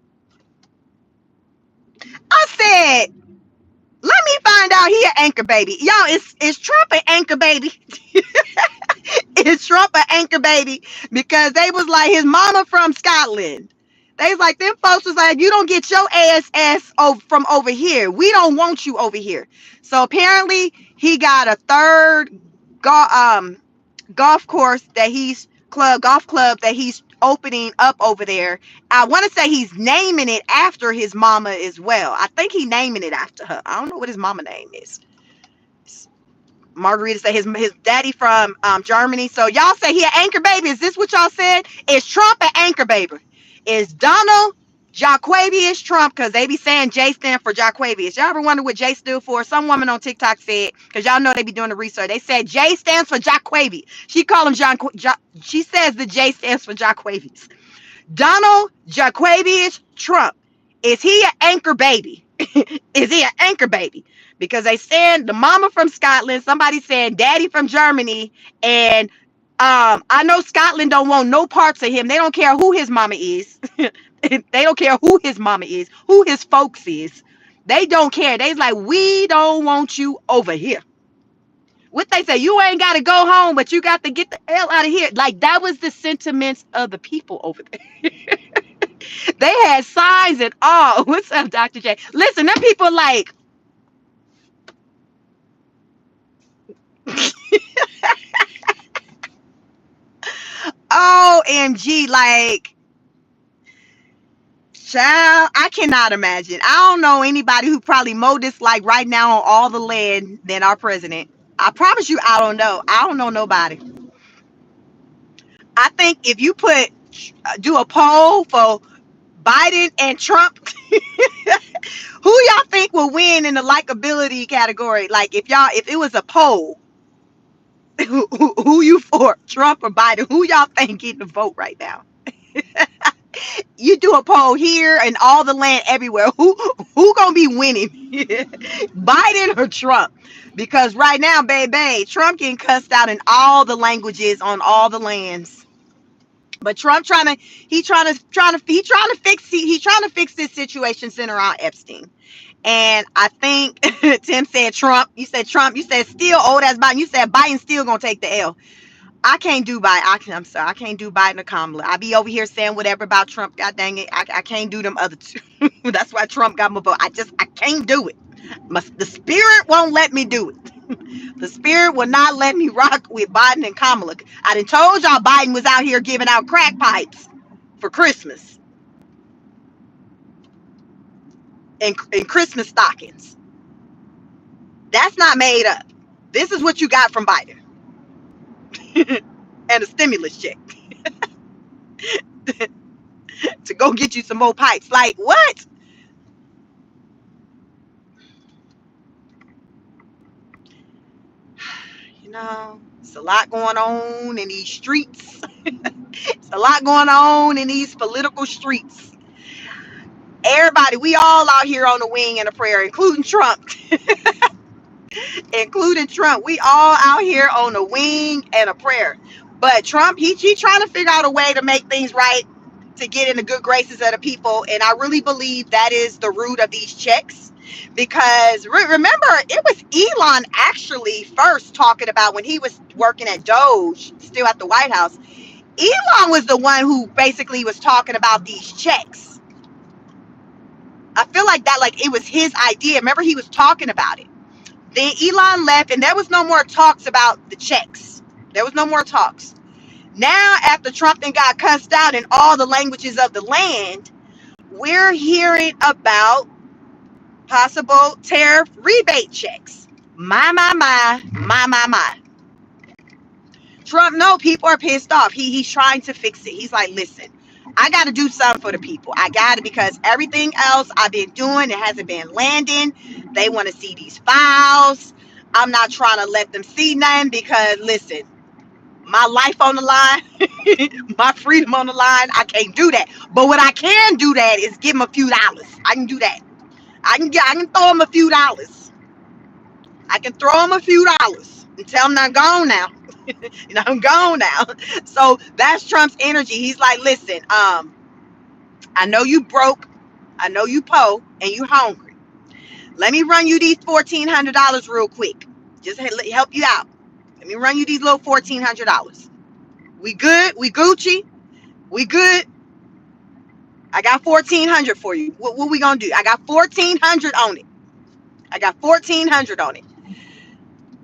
I said, let me find out he an anchor baby. Y'all, is Trump an anchor baby? Is Trump an anchor baby? Because they was like, his mama from Scotland. They was like, them folks was like, you don't get your ass from over here. We don't want you over here. So apparently he got a third golf course that golf club that he's opening up over there. I want to say he's naming it after his mama as well. I think he naming it after her. I don't know what his mama name is. Margarita said his daddy from Germany. So y'all say he an anchor baby. Is this what y'all said? Is Trump an anchor baby? Is Donald Jaquavius Trump? Because they be saying J stand for Jaquavius. Y'all ever wonder what J stood for? Some woman on TikTok said, because y'all know they be doing the research. They said J stands for Jaquavius. She called him she says the J stands for Jaquavius. Donald Jaquavius Trump. Is he an anchor baby? Is he an anchor baby? Because they said the mama from Scotland, somebody said daddy from Germany, and I know Scotland don't want no parts of him. They don't care who his mama is. They don't care who his mama is, who his folks is. They don't care. They's like, we don't want you over here. What they say, you ain't got to go home, but you got to get the hell out of here. Like, that was the sentiments of the people over there. They had signs and all. What's up, Dr. J? Listen, them people like, OMG, like, child, I cannot imagine. I don't know anybody who probably more dislike right now on all the land than our president. I promise you, I don't know. I don't know nobody. I think if you do a poll for Biden and Trump, who y'all think will win in the likability category? Like, if it was a poll, who you for, Trump or Biden? Who y'all think getting the vote right now? You do a poll here and all the land everywhere. Who gonna be winning? Biden or Trump? Because right now, baby, Trump getting cussed out in all the languages on all the lands. But Trump trying to fix this situation centered around Epstein. And I think Tim said Trump. You said Trump. You said still old as Biden. You said Biden still gonna take the L. I can't do Biden. I'm sorry. I can't do Biden or Kamala. I be over here saying whatever about Trump. God dang it. I can't do them other two. That's why Trump got my vote. I can't do it. The spirit won't let me do it. The spirit will not let me rock with Biden and Kamala. I done told y'all Biden was out here giving out crack pipes for Christmas and Christmas stockings. That's not made up. This is what you got from Biden. And a stimulus check to go get you some more pipes. Like, what? You know, it's a lot going on in these streets. It's a lot going on in these political streets. Everybody, we all out here on the wing and a prayer, including Trump. Including Trump. We all out here on the wing and a prayer. But Trump, he trying to figure out a way to make things right, to get in the good graces of the people. And I really believe that is the root of these checks. Because remember, it was Elon actually first talking about when he was working at DOJ, still at the White House. Elon was the one who basically was talking about these checks. I feel like that, like it was his idea. Remember, he was talking about it. Then Elon left and there was no more talks about the checks. There was no more talks. Now, after Trump then got cussed out in all the languages of the land, we're hearing about possible tariff rebate checks. My. Trump, no, people are pissed off. He's trying to fix it. He's like, listen, I got to do something for the people. I got to, because everything else I've been doing, it hasn't been landing. They want to see these files. I'm not trying to let them see nothing because, listen, my life on the line, my freedom on the line. I can't do that. But what I can do that is give them a few dollars. I can do that. I can throw them a few dollars. I can throw them a few dollars and tell them I'm gone now. I'm gone now. So that's Trump's energy. He's like, listen, I know you broke, I know you po, and you hungry. Let me run you these $1,400 real quick. Just help you out. Let me run you these little $1,400. We good? We Gucci? We good? I got 1,400 for you. What we gonna do? I got 1,400 on it. I got 1,400 on it.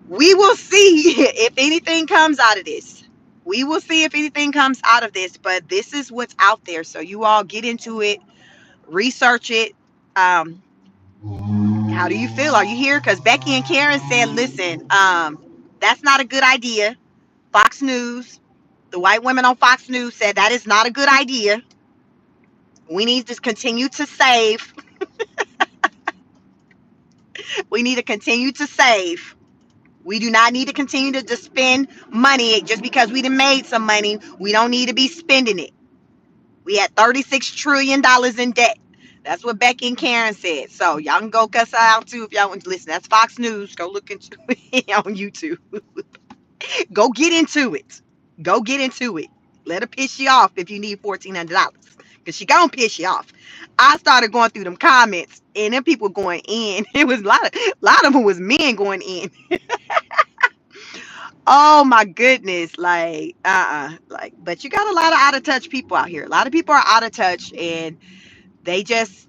We will see if anything comes out of this. We will see if anything comes out of this. But this is what's out there. So you all get into it, research it. How do you feel? Are you here? Because Becky and Karen said, listen, that's not a good idea. Fox News, the white women on Fox News said that is not a good idea. We need to continue to save. We need to continue to save. We do not need to continue to just spend money just because we done made some money. We don't need to be spending it. We had $36 trillion in debt. That's what Becky and Karen said. So y'all can go cuss her out too if y'all want to listen. That's Fox News. Go look into it on YouTube. Go get into it. Go get into it. Let her piss you off if you need $1,400. Because she gonna piss you off. I started going through them comments and then people going in. It was a lot of them was men going in. Oh my goodness. Like, but you got a lot of out of touch people out here. A lot of people are out of touch and they just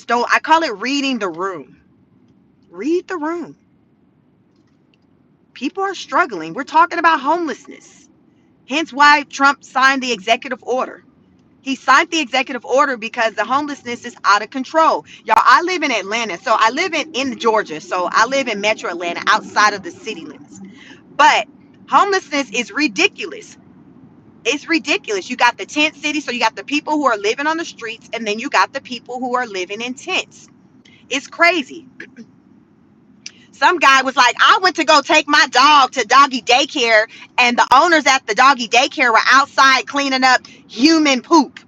don't. I call it reading the room. Read the room. People are struggling. We're talking about homelessness. Hence why Trump signed the executive order. He signed the executive order because the homelessness is out of control. Y'all, I live in Atlanta. So I live in Georgia. So I live in Metro Atlanta outside of the city limits. But homelessness is ridiculous. It's ridiculous. You got the tent city. So you got the people who are living on the streets. And then you got the people who are living in tents. It's crazy. Some guy was like, I went to go take my dog to doggy daycare, and the owners at the doggy daycare were outside cleaning up human poop.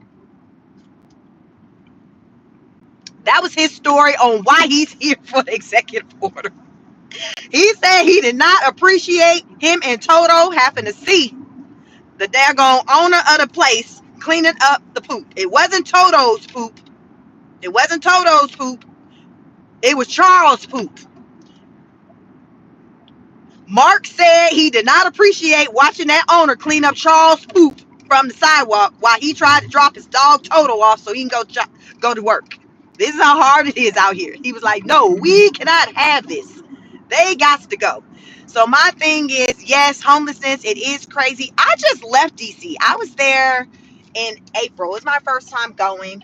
That was his story on why he's here for the executive order. He said he did not appreciate him and Toto having to see the daggone owner of the place cleaning up the poop. It wasn't Toto's poop. It wasn't Toto's poop. It was Charles' poop. Mark said he did not appreciate watching that owner clean up Charles' poop from the sidewalk while he tried to drop his dog Toto off so he can go to work. This is how hard it is out here. He was like, no, we cannot have this. They got to go. So my thing is, yes, homelessness, it is crazy. I just left DC. I was there in April. It was my first time going.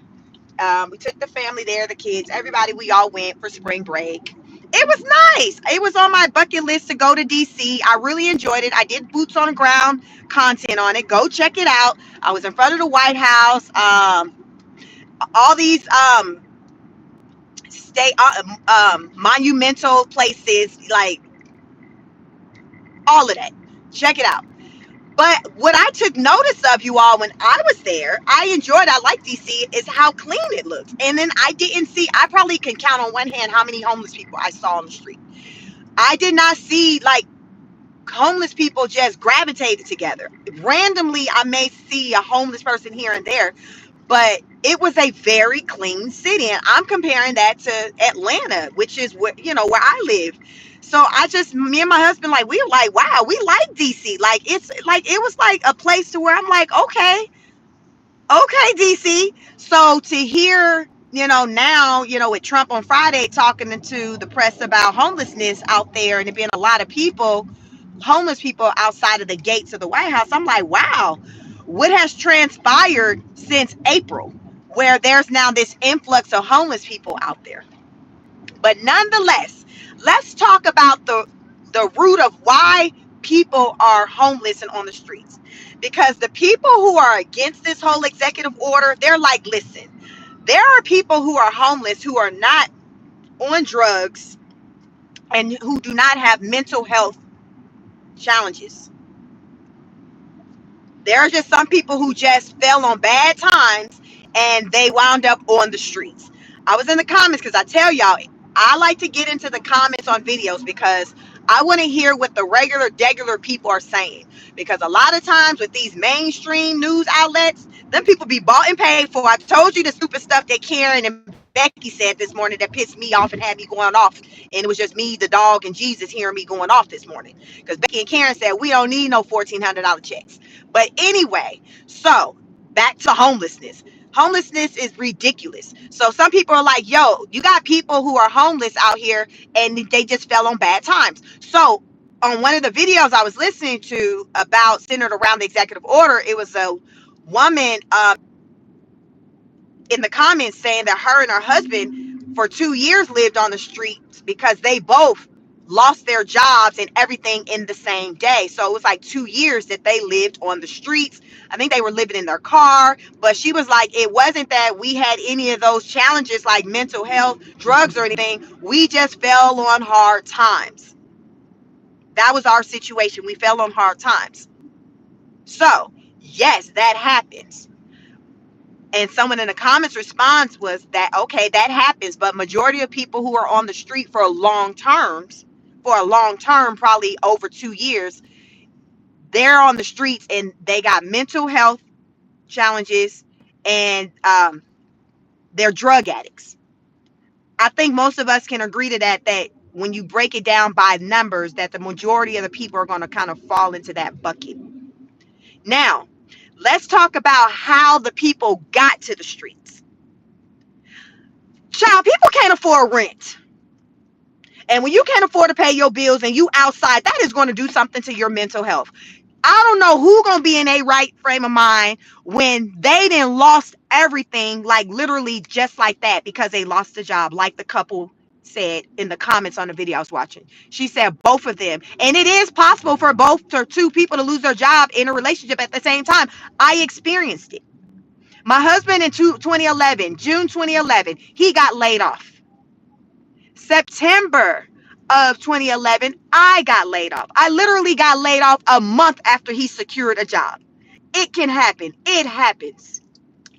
We took the family there, the kids, everybody. We all went for spring break. It was nice. It was on my bucket list to go to DC. I really enjoyed it. I did boots on the ground content on it. Go check it out. I was in front of the White House. All these state monumental places, like all of that. Check it out. But what I took notice of, you all, when I was there, I enjoyed, I like DC, is how clean it looked. And then I probably can count on one hand how many homeless people I saw on the street. I did not see like homeless people just gravitated together. Randomly, I may see a homeless person here and there, but it was a very clean city. And I'm comparing that to Atlanta, which is where I live. So me and my husband, like, we were like, wow, we like DC. Like, it's like, it was like a place to where I'm like, okay, DC. So to hear, now, with Trump on Friday talking to the press about homelessness out there and there being a lot of homeless people outside of the gates of the White House, I'm like, wow, what has transpired since April where there's now this influx of homeless people out there? But nonetheless, let's talk about the root of why people are homeless and on the streets. Because the people who are against this whole executive order, they're like, listen, there are people who are homeless who are not on drugs and who do not have mental health challenges. There are just some people who just fell on bad times and they wound up on the streets. I was in the comments because I tell y'all, I like to get into the comments on videos because I want to hear what the regular people are saying. Because a lot of times with these mainstream news outlets, them people be bought and paid for. I told you the stupid stuff that Karen and Becky said this morning that pissed me off and had me going off. And it was just me, the dog, and Jesus hearing me going off this morning. Because Becky and Karen said, we don't need no $1,400 checks. But anyway, so back to homelessness. Homelessness is ridiculous. So some people are like, yo, you got people who are homeless out here and they just fell on bad times. So on one of the videos I was listening to about centered around the executive order, it was a woman in the comments saying that her and her husband for 2 years lived on the streets because they both lost their jobs and everything in the same day. So it was like 2 years that they lived on the streets. I think they were living in their car, but she was like, it wasn't that we had any of those challenges like mental health, drugs, or anything. We just fell on hard times. That was our situation. We fell on hard times. So yes, that happens. And someone in the comments response was that, okay, that happens, but majority of people who are on the street for a long term, probably over 2 years, they're on the streets and they got mental health challenges and they're drug addicts. I think most of us can agree to that when you break it down by numbers, that the majority of the people are going to kind of fall into that bucket. Now, let's talk about how the people got to the streets. Child, people can't afford rent. And when you can't afford to pay your bills and you outside, that is going to do something to your mental health. I don't know who going to be in a right frame of mind when they then lost everything, like literally just like that, because they lost a job, like the couple said in the comments on the video I was watching. She said both of them. And it is possible for both or two people to lose their job in a relationship at the same time. I experienced it. My husband in 2011, June 2011, he got laid off. September of 2011, I got laid off. I literally got laid off a month after he secured a job. It can happen. It happens.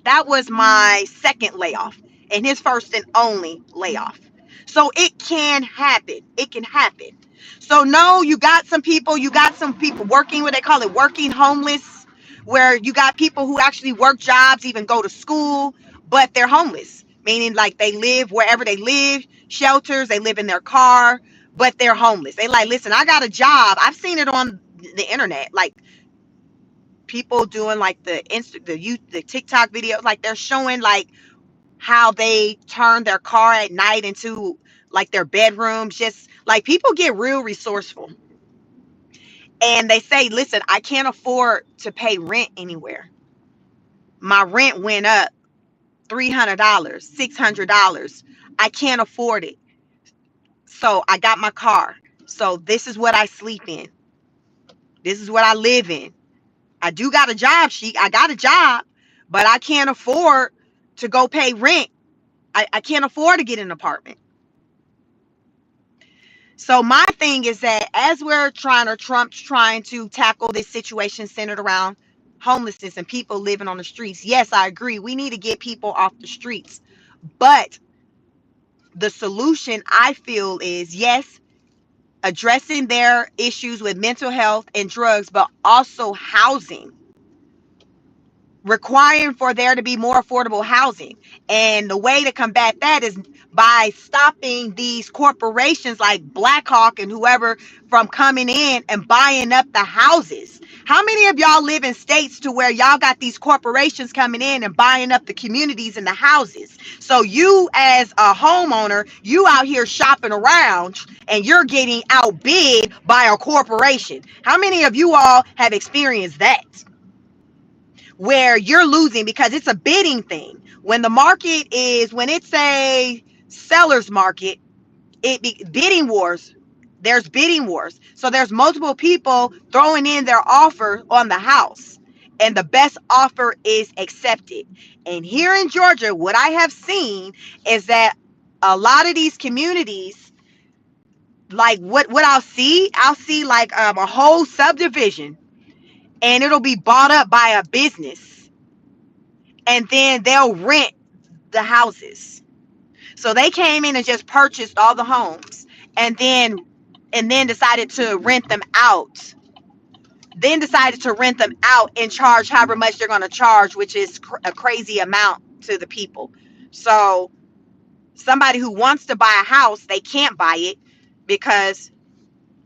That was my second layoff and his first and only layoff. So it can happen. It can happen. So no, you got some people working, what they call it, working homeless, where you got people who actually work jobs, even go to school, but they're homeless, meaning like they live wherever they live, shelters, they live in their car, but they're homeless. They like, listen, I got a job. I've seen it on the internet, like people doing like the TikTok videos, like they're showing like how they turn their car at night into like their bedrooms. Just like people get real resourceful and they say, listen, I can't afford to pay rent anywhere. My rent went up $300, $600. I can't afford it. So I got my car. So this is what I sleep in. This is what I live in. I do got a job, I got a job, but I can't afford to go pay rent. I can't afford to get an apartment. So my thing is that as Trump's trying to tackle this situation centered around homelessness and people living on the streets, yes, I agree. We need to get people off the streets. But the solution, I feel, is yes, addressing their issues with mental health and drugs, but also housing. Requiring for there to be more affordable housing. And the way to combat that is by stopping these corporations like Blackhawk and whoever from coming in and buying up the houses. How many of y'all live in states to where y'all got these corporations coming in and buying up the communities and the houses? So you as a homeowner, you out here shopping around and you're getting outbid by a corporation. How many of you all have experienced that? Where you're losing because it's a bidding thing. When it's a seller's market, bidding wars. There's bidding wars. So there's multiple people throwing in their offer on the house, and the best offer is accepted. And here in Georgia, what I have seen is that a lot of these communities, Like what I'll see like a whole subdivision, and it'll be bought up by a business, and then they'll rent the houses. So they came in and just purchased all the homes, and then decided to rent them out. Then decided to rent them out and charge however much they're going to charge, which is a crazy amount to the people. So somebody who wants to buy a house, they can't buy it because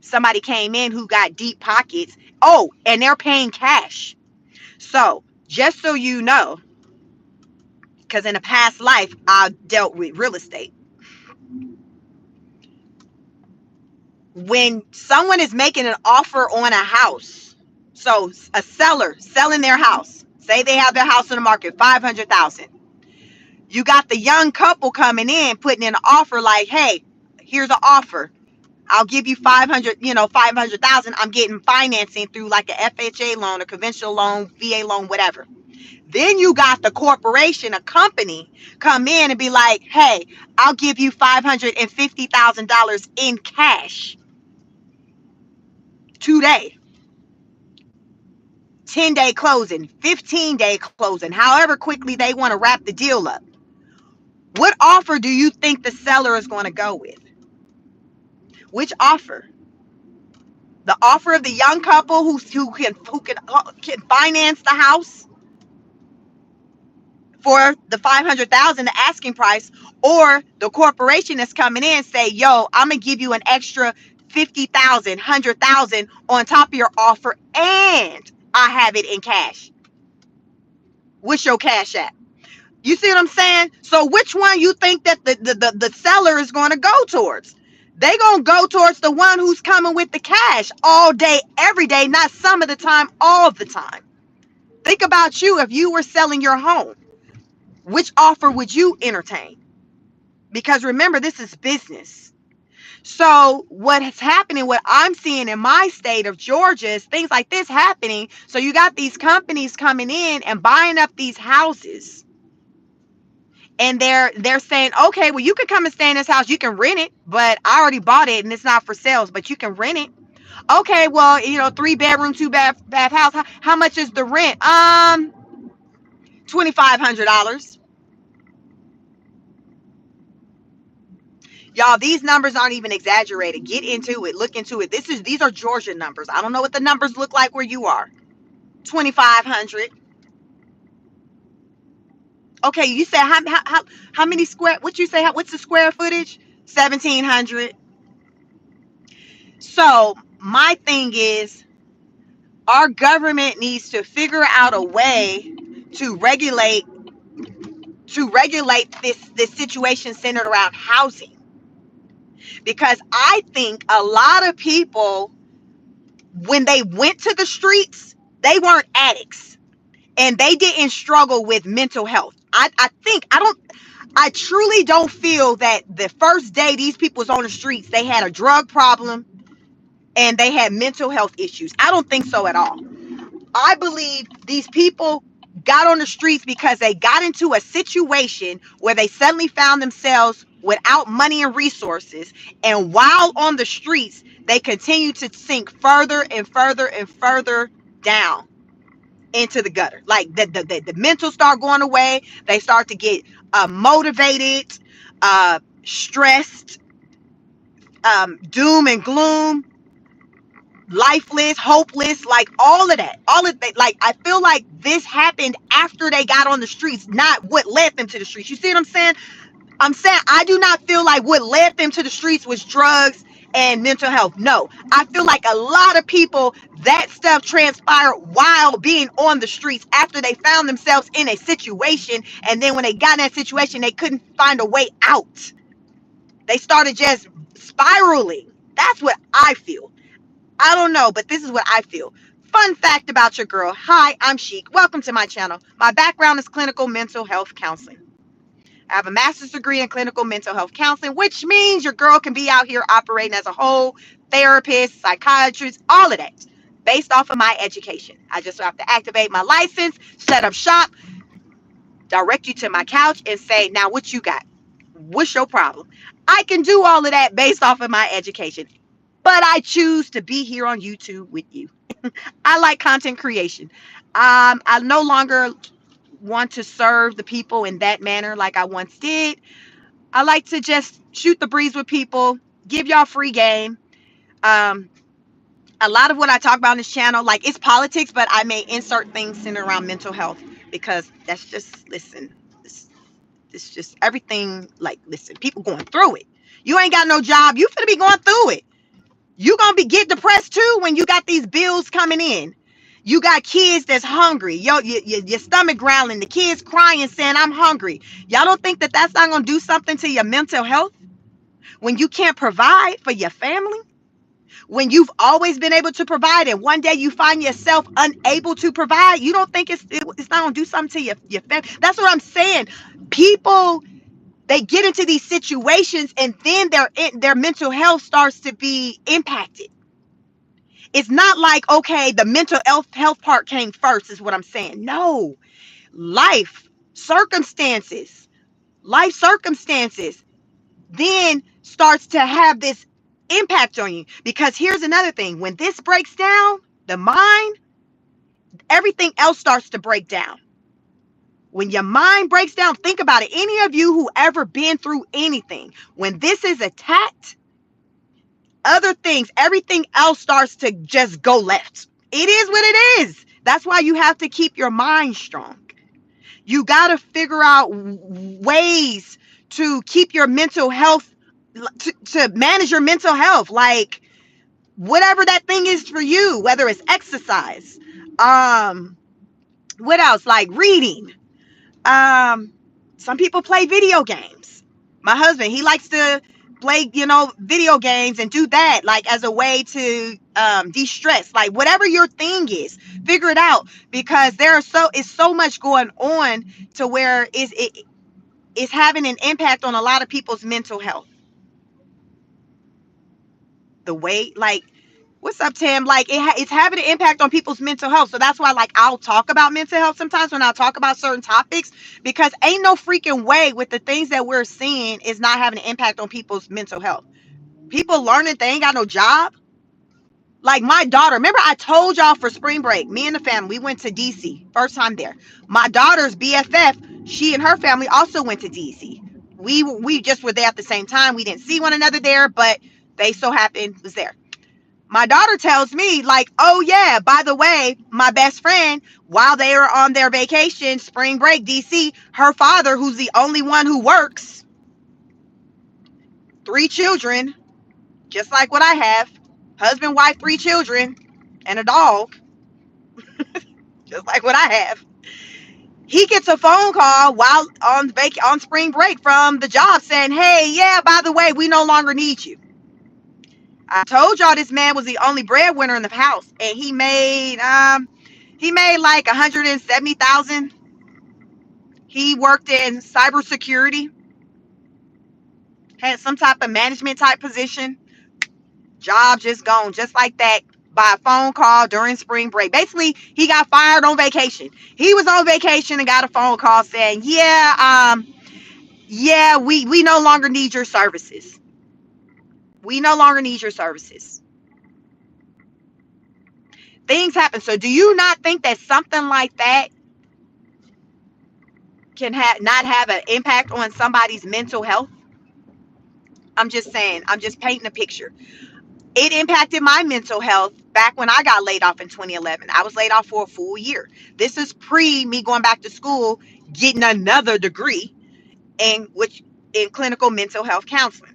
somebody came in who got deep pockets. Oh, and they're paying cash. So just so you know, because in a past life, I dealt with real estate. When someone is making an offer on a house, so a seller selling their house, say they have their house on the market, 500,000. You got the young couple coming in, putting in an offer like, hey, here's an offer. I'll give you 500, 500,000. I'm getting financing through like a FHA loan, a conventional loan, VA loan, whatever. Then you got the corporation, a company, come in and be like, hey, I'll give you $550,000 in cash today. 10-day closing, 15-day closing, however quickly they want to wrap the deal up. What offer do you think the seller is going to go with? Which offer? The offer of the young couple who can finance the house for the 500,000, the asking price, or the corporation that's coming in say, yo, I'm gonna give you an extra 50,000, 100,000 on top of your offer, and I have it in cash. What's your cash at? You see what I'm saying? So which one you think that the seller is going to go towards? They going to go towards the one who's coming with the cash all day, every day, not some of the time, all the time. Think about you if you were selling your home. Which offer would you entertain? Because remember, this is business. So what is happening, what I'm seeing in my state of Georgia is things like this happening. So you got these companies coming in and buying up these houses. And they're saying, okay, well, you can come and stay in this house. You can rent it, but I already bought it and it's not for sales, but you can rent it. Okay, well, 3-bedroom, two bath house. How much is the rent? $2,500. Y'all, these numbers aren't even exaggerated. Get into it. Look into it. These are Georgia numbers. I don't know what the numbers look like where you are. 2,500. Okay, you said how many square? What you say? What's the square footage? 1,700. So my thing is, our government needs to figure out a way to regulate this situation centered around housing, because I think a lot of people, when they went to the streets, they weren't addicts and they didn't struggle with mental health. I truly don't feel that the first day these people was on the streets, they had a drug problem and they had mental health issues. I don't think so at all. I believe these people got on the streets because they got into a situation where they suddenly found themselves without money and resources. And while on the streets, they continue to sink further and further and further down into the gutter. Like the mental start going away. They start to get motivated, stressed, doom and gloom, lifeless, hopeless, like all of that. Like, I feel like this happened after they got on the streets, not what led them to the streets. You see what I'm saying? I'm saying I do not feel like what led them to the streets was drugs and mental health. No, I feel like a lot of people, that stuff transpired while being on the streets after they found themselves in a situation. And then when they got in that situation, they couldn't find a way out. They started just spiraling. That's what I feel. I don't know, but this is what I feel. Fun fact about your girl. Hi, I'm Chic. Welcome to my channel. My background is clinical mental health counseling. I have a master's degree in clinical mental health counseling, which means your girl can be out here operating as a whole therapist, psychiatrist, all of that, based off of my education. I just have to activate my license, set up shop, direct you to my couch, and say, now what you got? What's your problem? I can do all of that based off of my education. But I choose to be here on YouTube with you. I like content creation. I no longer want to serve the people in that manner like I once did. I like to just shoot the breeze with people, give y'all free game. Um, a lot of what I talk about on this channel, like it's politics, but I may insert things centered around mental health because that's just, listen, it's just everything. Like, listen, people going through it. You ain't got no job. You finna be going through it. You gonna be get depressed too when you got these bills coming in. You got kids that's hungry. Your stomach growling. The kids crying, saying, "I'm hungry." Y'all don't think that that's not gonna do something to your mental health when you can't provide for your family? When you've always been able to provide, and one day you find yourself unable to provide, you don't think it's not gonna do something to your family? That's what I'm saying. People, they get into these situations, and then their mental health starts to be impacted. It's not like, okay, the mental health part came first, is what I'm saying. No, life circumstances, life circumstances then starts to have this impact on you. Because here's another thing: when this breaks down, the mind, everything else starts to break down. When your mind breaks down, think about it. Any of you who ever been through anything, when this is attacked, other things, everything else starts to just go left. It is what it is. That's why you have to keep your mind strong. You got to figure out ways to keep your mental health, to manage your mental health. Like, whatever that thing is for you, whether it's exercise, what else? Like reading. Some people play video games. My husband, he likes to play, video games and do that, like as a way to de-stress. Like, whatever your thing is, figure it out, because it's so much going on to where it's having an impact on a lot of people's mental health. The way, like, what's up, Tim? Like, it's having an impact on people's mental health. So that's why, like, I'll talk about mental health sometimes when I talk about certain topics, because ain't no freaking way with the things that we're seeing is not having an impact on people's mental health. People learning they ain't got no job. Like my daughter, remember I told y'all for spring break, me and the family, we went to DC, first time there. My daughter's BFF, she and her family also went to DC. We just were there at the same time. We didn't see one another there, but they so happened was there. My daughter tells me, like, oh yeah, by the way, my best friend, while they were on their vacation, spring break, DC, her father, who's the only one who works, 3 children, just like what I have, husband, wife, 3 children, and a dog, just like what I have. He gets a phone call while on spring break from the job saying, hey, yeah, by the way, we no longer need you. I told y'all this man was the only breadwinner in the house, and he made like 170,000. He worked in cybersecurity, had some type of management type position. Job just gone, just like that, by a phone call during spring break. Basically, he got fired on vacation. He was on vacation and got a phone call saying, yeah, we no longer need your services. We no longer need your services. Things happen. So do you not think that something like that can not have an impact on somebody's mental health? I'm just saying, I'm just painting a picture. It impacted my mental health back when I got laid off in 2011. I was laid off for a full year. This is pre me going back to school, getting another degree in clinical mental health counseling.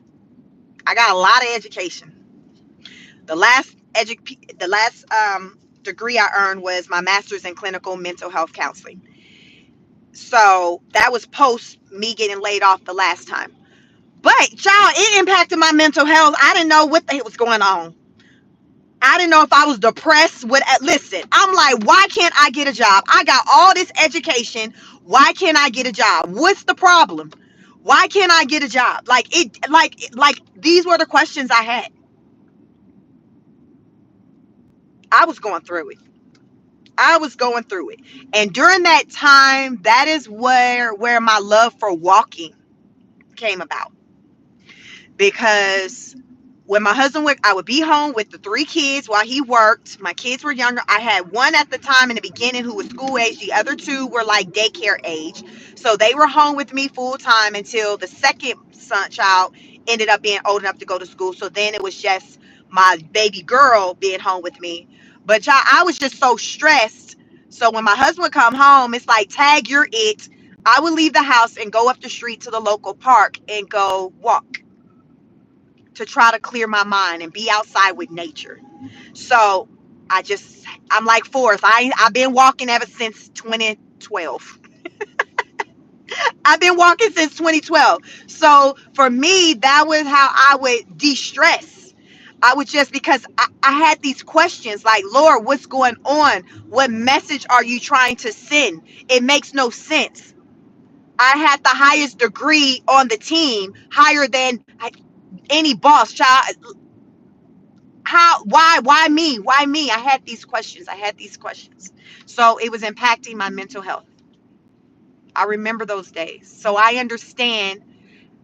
I got a lot of education. The last degree I earned was my master's in clinical mental health counseling. So that was post me getting laid off the last time. But y'all, it impacted my mental health. I didn't know what the hell was going on. I didn't know if I was depressed. Listen, I'm like, why can't I get a job? I got all this education. Why can't I get a job? What's the problem? Why can't I get a job? Like these were the questions I had. I was going through it. And during that time, that is where my love for walking came about. because when my husband would, I would be home with the 3 kids while he worked. My kids were younger. I had one at the time in the beginning who was school age. The other 2 were like daycare age. So they were home with me full time until the second son child ended up being old enough to go to school. So then it was just my baby girl being home with me. But y'all, I was just so stressed. So when my husband would come home, it's like, tag, you're it. I would leave the house and go up the street to the local park and go walk to try to clear my mind and be outside with nature. So I'm like Forrest. I've been walking ever since 2012. I've been walking since 2012. So for me, that was how I would de-stress. I would just, because I had these questions like, Lord, what's going on? What message are you trying to send? It makes no sense. I had the highest degree on the team, higher than any boss. Child, why me, I had these questions. So it was impacting my mental health. I remember those days, so I understand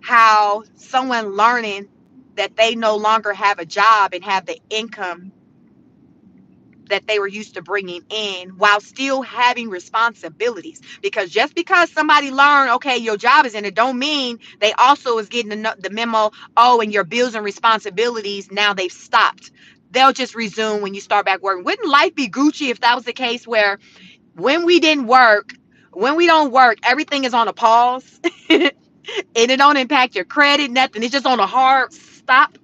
how someone learning that they no longer have a job and have the income that they were used to bringing in while still having responsibilities, because just because somebody learned, okay, your job is in it, don't mean they also is getting the memo, oh, and your bills and responsibilities now they've stopped. They'll just resume when you start back working. Wouldn't life be Gucci if that was the case, where when we didn't work, when we don't work, everything is on a pause and it don't impact your credit, nothing, it's just on a hard stop?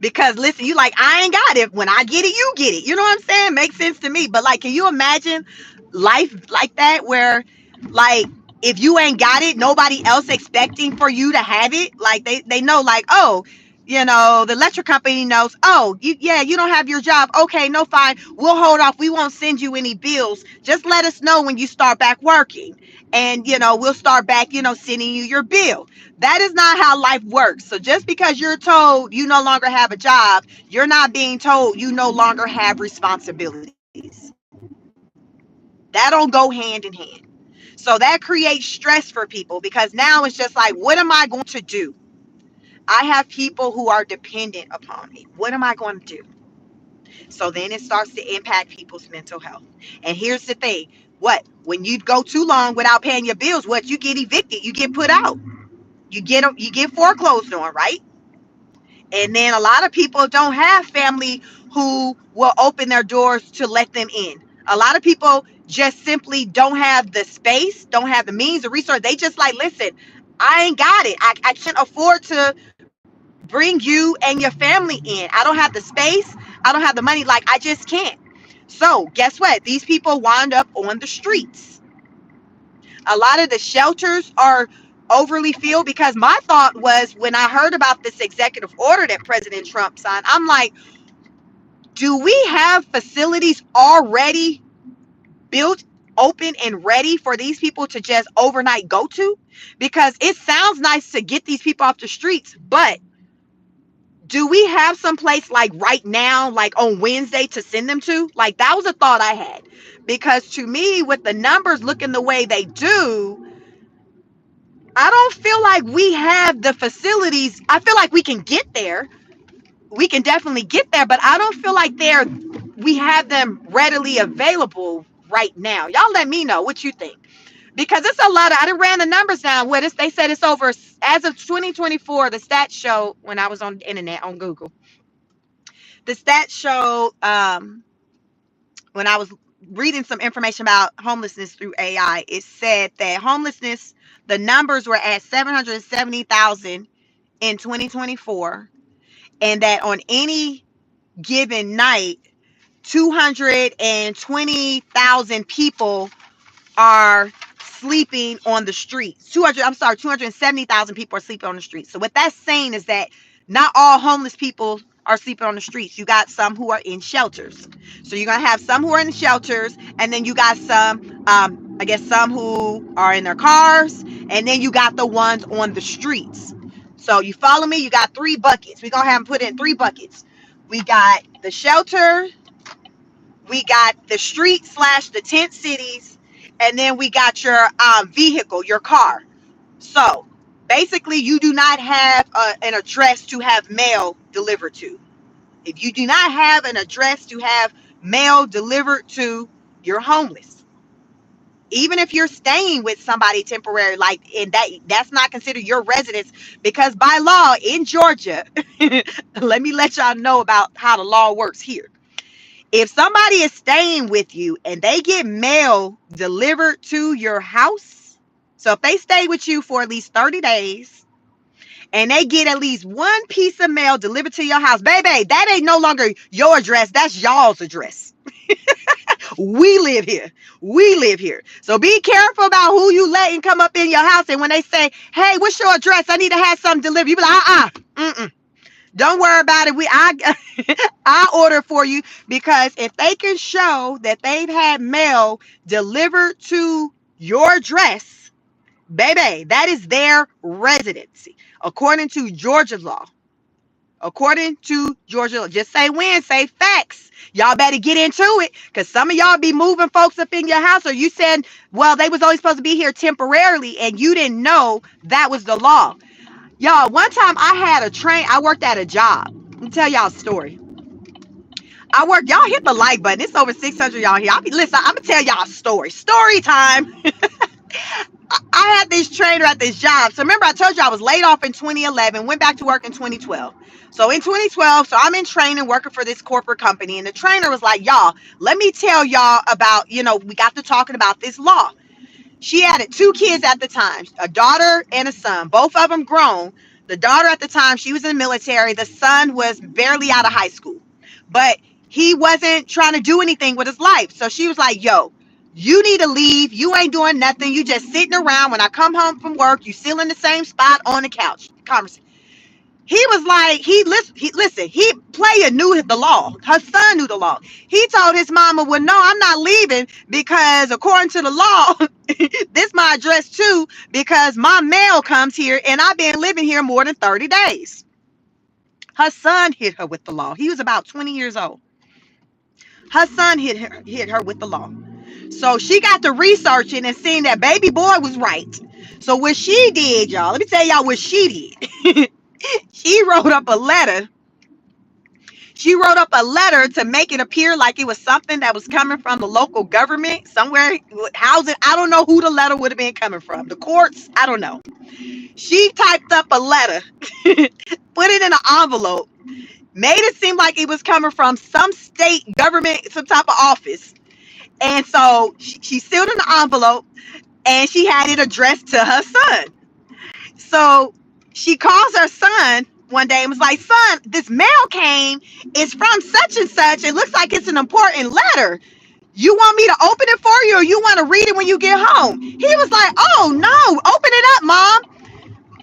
Because listen, you like, I ain't got it. When I get it, you get it. You know what I'm saying? Makes sense to me. But like, can you imagine life like that, where like, if you ain't got it, nobody else expecting for you to have it? Like they know, like, oh, the electric company knows, oh, you don't have your job. Okay, no, fine. We'll hold off. We won't send you any bills. Just let us know when you start back working. And we'll start back, sending you your bill. That is not how life works. So just because you're told you no longer have a job, you're not being told you no longer have responsibilities. That don't go hand in hand. So that creates stress for people, because now it's just like, what am I going to do? I have people who are dependent upon me. What am I going to do? So then it starts to impact people's mental health. And here's the thing. When you go too long without paying your bills, you get evicted, you get put out, you get foreclosed on, right? And then a lot of people don't have family who will open their doors to let them in. A lot of people just simply don't have the space, don't have the means, the resource. They just like, listen, I ain't got it. I can't afford to bring you and your family in. I don't have the space. I don't have the money. Like, I just can't. So guess what? These people wind up on the streets. A lot of the shelters are overly filled, because my thought was, when I heard about this executive order that President Trump signed, I'm like, do we have facilities already built, open, and ready for these people to just overnight go to? Because it sounds nice to get these people off the streets, but do we have some place like right now, like on Wednesday, to send them to? Like, that was a thought I had. Because to me, with the numbers looking the way they do, I don't feel like we have the facilities. I feel like we can get there. We can definitely get there, but I don't feel like we have them readily available right now. Y'all let me know what you think. Because it's a lot of, I done ran the numbers down with us. They said it's over, as of 2024, the stats show, when I was on the internet, on Google, the stats show, when I was reading some information about homelessness through AI, it said that homelessness, the numbers were at 770,000 in 2024, and that on any given night, 220,000 people are sleeping on the streets. 270,000 people are sleeping on the streets. So what that's saying is that not all homeless people are sleeping on the streets. You got some who are in shelters. So you're gonna have some who are in shelters, and then you got some, I guess, some who are in their cars, and then you got the ones on the streets. So you follow me? You got 3 buckets. We're gonna have them put in 3 buckets. We got the shelter, we got the street / the tent cities, and then we got your vehicle, your car. So Basically, you do not have an address to have mail delivered to. If you do not have an address to have mail delivered to, you're homeless. Even if you're staying with somebody temporary, like, and that's not considered your residence, because by law in Georgia, let y'all know about how the law works here. If somebody is staying with you and they get mail delivered to your house, so if they stay with you for at least 30 days and they get at least one piece of mail delivered to your house, baby, that ain't no longer your address, that's y'all's address. We live here. We live here. So be careful about who you letting come up in your house. And when they say, hey, what's your address? I need to have something delivered. You be like, don't worry about it. I order for you, because if they can show that they've had mail delivered to your address, baby, that is their residency according to Georgia law. According to Georgia law. Just say when, say facts. Y'all better get into it, because some of y'all be moving folks up in your house, or you said, well, they was only supposed to be here temporarily and you didn't know that was the law. Y'all, one time I worked at a job. Let me tell y'all a story. Y'all hit the like button. It's over 600 y'all here. Listen, I'm gonna tell y'all a story. Story time. I had this trainer at this job. So remember, I told you I was laid off in 2011, went back to work in 2012. So in 2012, so I'm in training working for this corporate company. And the trainer was like, y'all, let me tell y'all about, we got to talking about this law. She had two kids at the time, a daughter and a son, both of them grown. The daughter at the time, she was in the military. The son was barely out of high school, but he wasn't trying to do anything with his life. So she was like, yo, you need to leave. You ain't doing nothing. You just sitting around. When I come home from work, you still in the same spot on the couch. Conversation. He was like, he player knew the law. Her son knew the law. He told his mama, well, no, I'm not leaving, because according to the law, this my address too, because my mail comes here and I've been living here more than 30 days. Her son hit her with the law. He was about 20 years old. Her son hit her with the law. So she got to researching and seeing that baby boy was right. So what she did, y'all, let me tell y'all what she did. She wrote up a letter. She wrote up a letter to make it appear like it was something that was coming from the local government, somewhere, housing. I don't know who the letter would have been coming from. The courts? I don't know. She typed up a letter, put it in an envelope, made it seem like it was coming from some state government, some type of office. And so she sealed in the envelope and she had it addressed to her son. So she calls her son one day and was like, son, this mail came. It's from such and such. It looks like it's an important letter. You want me to open it for you, or you want to read it when you get home? He was like, oh, no, open it up, Mom.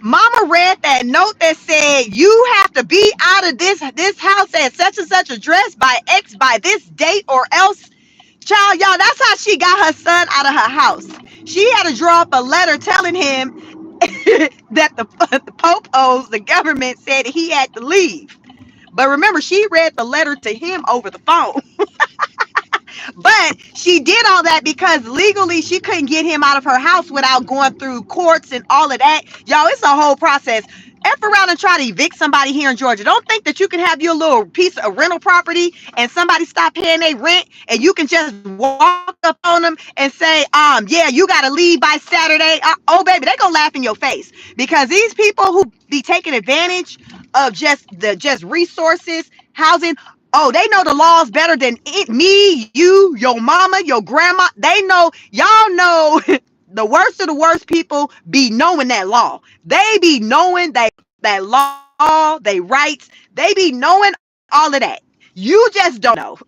Mama read that note that said, you have to be out of this house at such and such address by this date, or else. Child, y'all, that's how she got her son out of her house. She had to draw up a letter telling him that the popos, the government, said he had to leave. But remember, she read the letter to him over the phone. But she did all that because legally she couldn't get him out of her house without going through courts and all of that. Y'all, it's a whole process. F around and try to evict somebody here in Georgia. Don't think that you can have your little piece of rental property and somebody stop paying their rent and you can just walk up on them and say, yeah, you got to leave by Saturday. Oh, baby, they're going to laugh in your face, because these people who be taking advantage of just resources, housing, oh, they know the laws better than me, you, your mama, your grandma. They know, y'all know. The worst of the worst people be knowing that law. They be knowing that law, they rights. They be knowing all of that. You just don't know.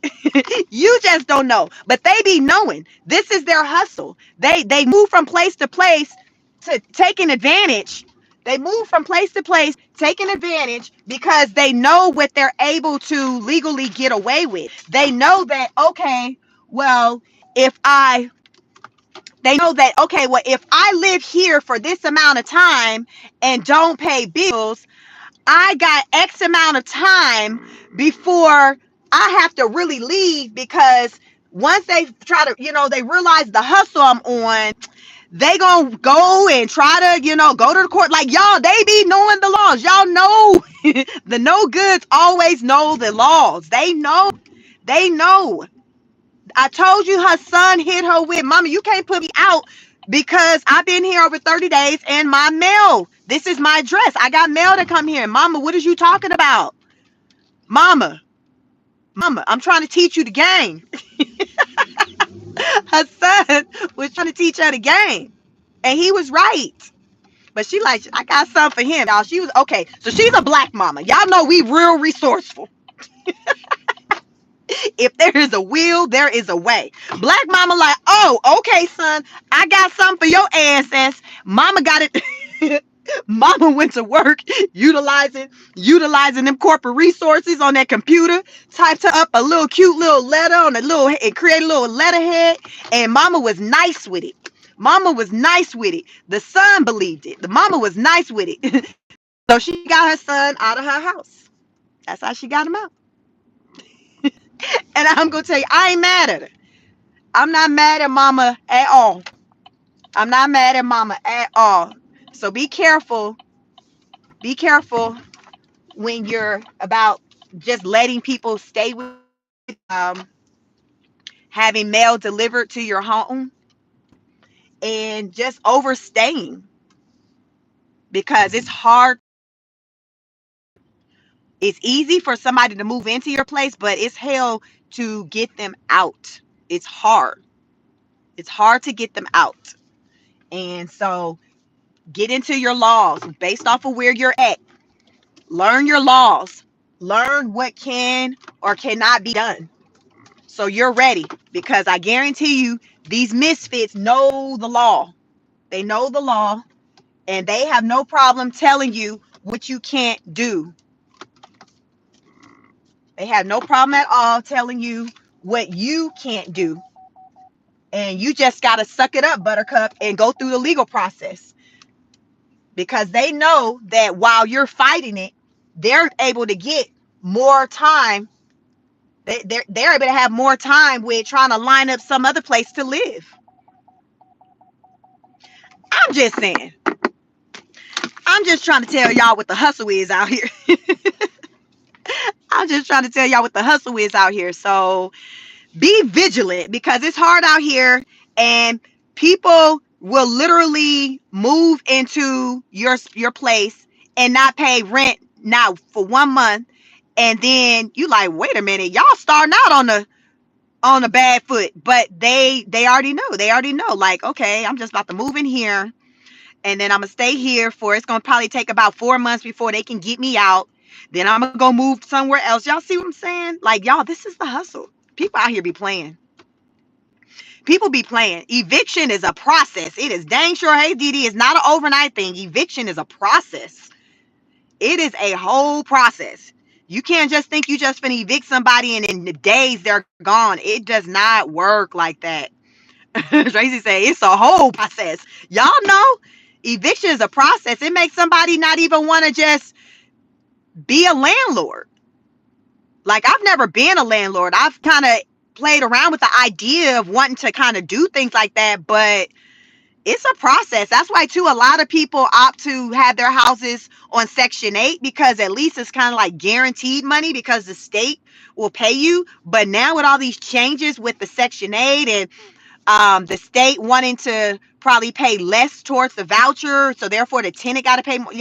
You just don't know. But they be knowing. This is their hustle. They move from place to place to taking advantage. They move from place to place, taking advantage, because they know what they're able to legally get away with. They know that, okay, well, if I live here for this amount of time and don't pay bills, I got X amount of time before I have to really leave, because once they try to, they realize the hustle I'm on, they gonna go and try to, go to the court. Like, y'all, they be knowing the laws. Y'all know the no goods always know the laws. They know. They know. I told you her son hit her with, Mama, you can't put me out because I've been here over 30 days and my mail. This is my address. I got mail to come here. Mama, what is you talking about? Mama, I'm trying to teach you the game. Her son was trying to teach her the game. And he was right. But she like, I got something for him, y'all. She was okay. So she's a black mama. Y'all know we real resourceful. If there is a will, there is a way. Black mama like, oh, okay, son, I got something for your ancestors. Mama got it. Mama went to work utilizing them corporate resources on that computer, typed her up a little cute little letter on a little and created a little letterhead, and mama was nice with it. Mama was nice with it. The son believed it. The mama was nice with it. So she got her son out of her house. That's how she got him out. And I'm gonna tell you, I ain't mad at her. I'm not mad at mama at all. I'm not mad at mama at all. So be careful. Be careful when you're about just letting people stay with um having mail delivered to your home and just overstaying, because it's hard. It's easy for somebody to move into your place, but it's hell to get them out. It's hard. It's hard to get them out. And so get into your laws based off of where you're at. Learn your laws. Learn what can or cannot be done, so you're ready, because I guarantee you these misfits know the law. They know the law, and they have no problem telling you what you can't do. They have no problem at all telling you what you can't do. And you just got to suck it up, buttercup, and go through the legal process, because they know that while you're fighting it, they're able to get more time. They're able to have more time with trying to line up some other place to live. I'm just saying. I'm just trying to tell y'all what the hustle is out here. I'm just trying to tell y'all what the hustle is out here. So be vigilant, because it's hard out here, and people will literally move into your place and not pay rent now for 1 month, and then you like, wait a minute, y'all starting out on a bad foot. But they already know, like, okay, I'm just about to move in here, and then I'm gonna stay here for, it's gonna probably take about 4 months before they can get me out. Then I'm gonna go move somewhere else. Y'all see what I'm saying? Like, y'all, this is the hustle. People out here be playing. People be playing. Eviction is a process. It is dang sure. Hey, DD, it's not an overnight thing. Eviction is a process. It is a whole process. You can't just think you just finna evict somebody and in the days they're gone. It does not work like that. Tracy say it's a whole process. Y'all know eviction is a process. It makes somebody not even want to just be a landlord. Like, I've never been a landlord. I've kind of played around with the idea of wanting to kind of do things like that, but it's a process. That's why too, a lot of people opt to have their houses on Section 8, because at least it's kind of like guaranteed money, because the state will pay you. But now with all these changes with the Section 8 and the state wanting to probably pay less towards the voucher, so therefore the tenant got to pay more,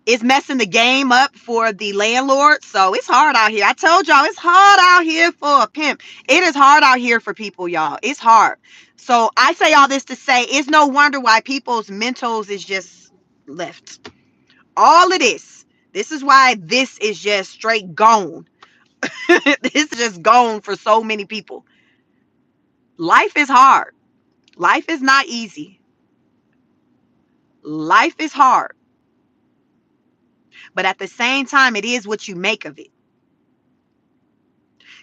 it's messing the game up for the landlord. So it's hard out here. I told y'all, it's hard out here for a pimp. It is hard out here for people, y'all. It's hard. So I say all this to say, it's no wonder why people's mentals is just left. All of this. This is why this is just straight gone. This is just gone for so many people. Life is hard. Life is not easy. Life is hard. But at the same time, it is what you make of it.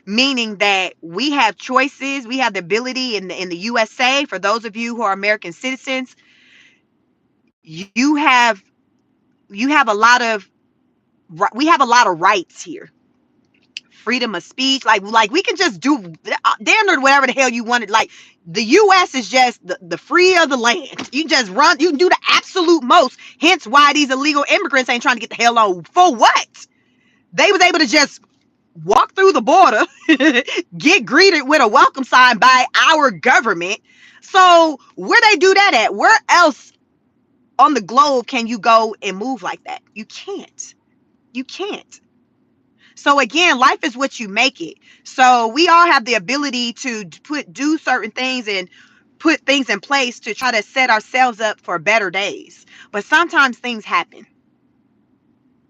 Meaning that we have choices. We have the ability in the USA, for those of you who are American citizens, you have a lot of, we have a lot of rights here. Freedom of speech, like we can just do damn near whatever the hell you wanted. Like, The US is just the free of the land. You just run, you can do the absolute most. Hence why these illegal immigrants ain't trying to get the hell on. For what? They was able to just walk through the border, get greeted with a welcome sign by our government. So where they do that at? Where else on the globe can you go and move like that? You can't. You can't. So again, life is what you make it. So we all have the ability to do certain things and put things in place to try to set ourselves up for better days. But sometimes things happen.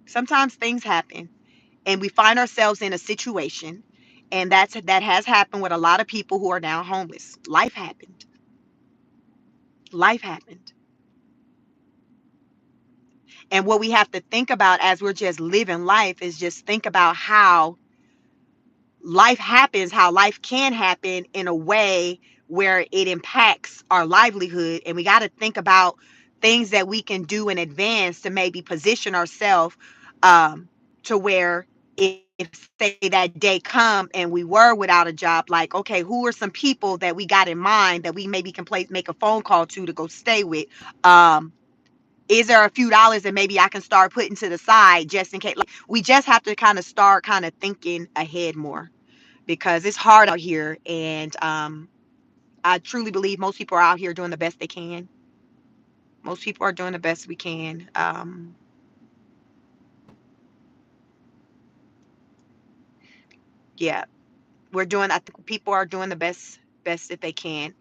Sometimes things happen and we find ourselves in a situation, and that has happened with a lot of people who are now homeless. Life happened. Life happened. And what we have to think about as we're just living life is just think about how life happens, how life can happen in a way where it impacts our livelihood. And we got to think about things that we can do in advance to maybe position ourselves to where if say that day come and we were without a job, like, okay, who are some people that we got in mind that we maybe can make a phone call to go stay with? Is there a few dollars that maybe I can start putting to the side just in case? Like, we just have to kind of start kind of thinking ahead more, because it's hard out here. And I truly believe most people are out here doing the best they can. Most people are doing the best we can. Yeah, I think people are doing the best that they can.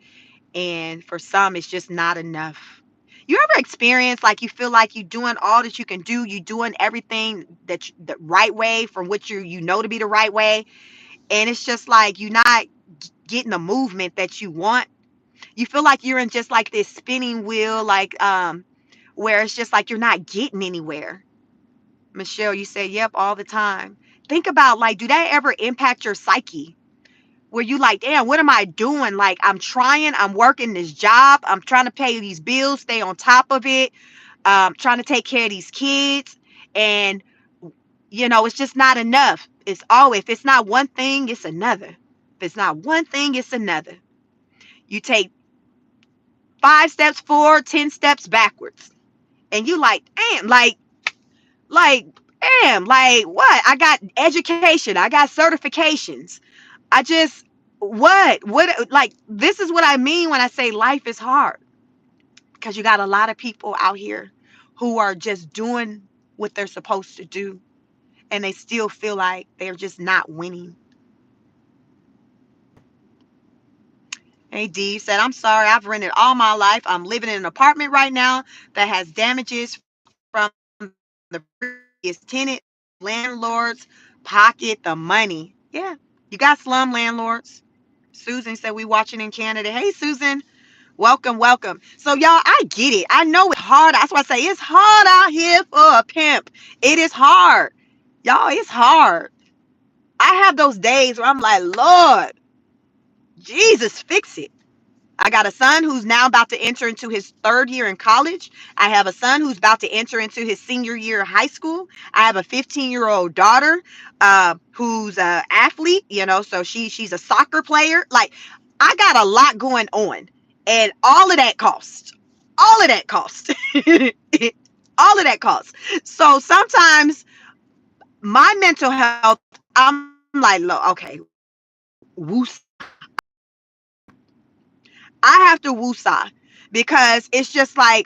And for some, it's just not enough. You ever experience like you feel like you're doing all that you can do, you doing everything the right way from what you know to be the right way, and it's just like you're not getting the movement that you want. You feel like you're in just like this spinning wheel, like where it's just like you're not getting anywhere. Michelle, you say yep all the time. Think about, like, do that ever impact your psyche? Where you like, damn, what am I doing? Like, I'm trying, I'm working this job, I'm trying to pay these bills, stay on top of it, trying to take care of these kids, and it's just not enough. It's always, if it's not one thing, it's another. If it's not one thing, it's another. You take 5 steps forward, 10 steps backwards, and you like, damn, like, damn, like what? I got education, I got certifications. I just, what, like, this is what I mean when I say life is hard, because you got a lot of people out here who are just doing what they're supposed to do, and they still feel like they're just not winning. Hey, D said, I'm sorry, I've rented all my life. I'm living in an apartment right now that has damages from the previous tenant. Landlords pocket the money. Yeah, you got slum landlords. Susan said, we watching in Canada. Hey, Susan, welcome, welcome. So, y'all, I get it. I know it's hard. That's why I say it's hard out here for a pimp. It is hard. Y'all, it's hard. I have those days where I'm like, Lord, Jesus, fix it. I got a son who's now about to enter into his 3rd year in college. I have a son who's about to enter into his senior year of high school. I have a 15-year-old daughter who's an athlete, so she's a soccer player. Like, I got a lot going on, and all of that costs. All of that costs. All of that costs. So sometimes my mental health, I'm like, okay, woosah. I have to woosah, because it's just like,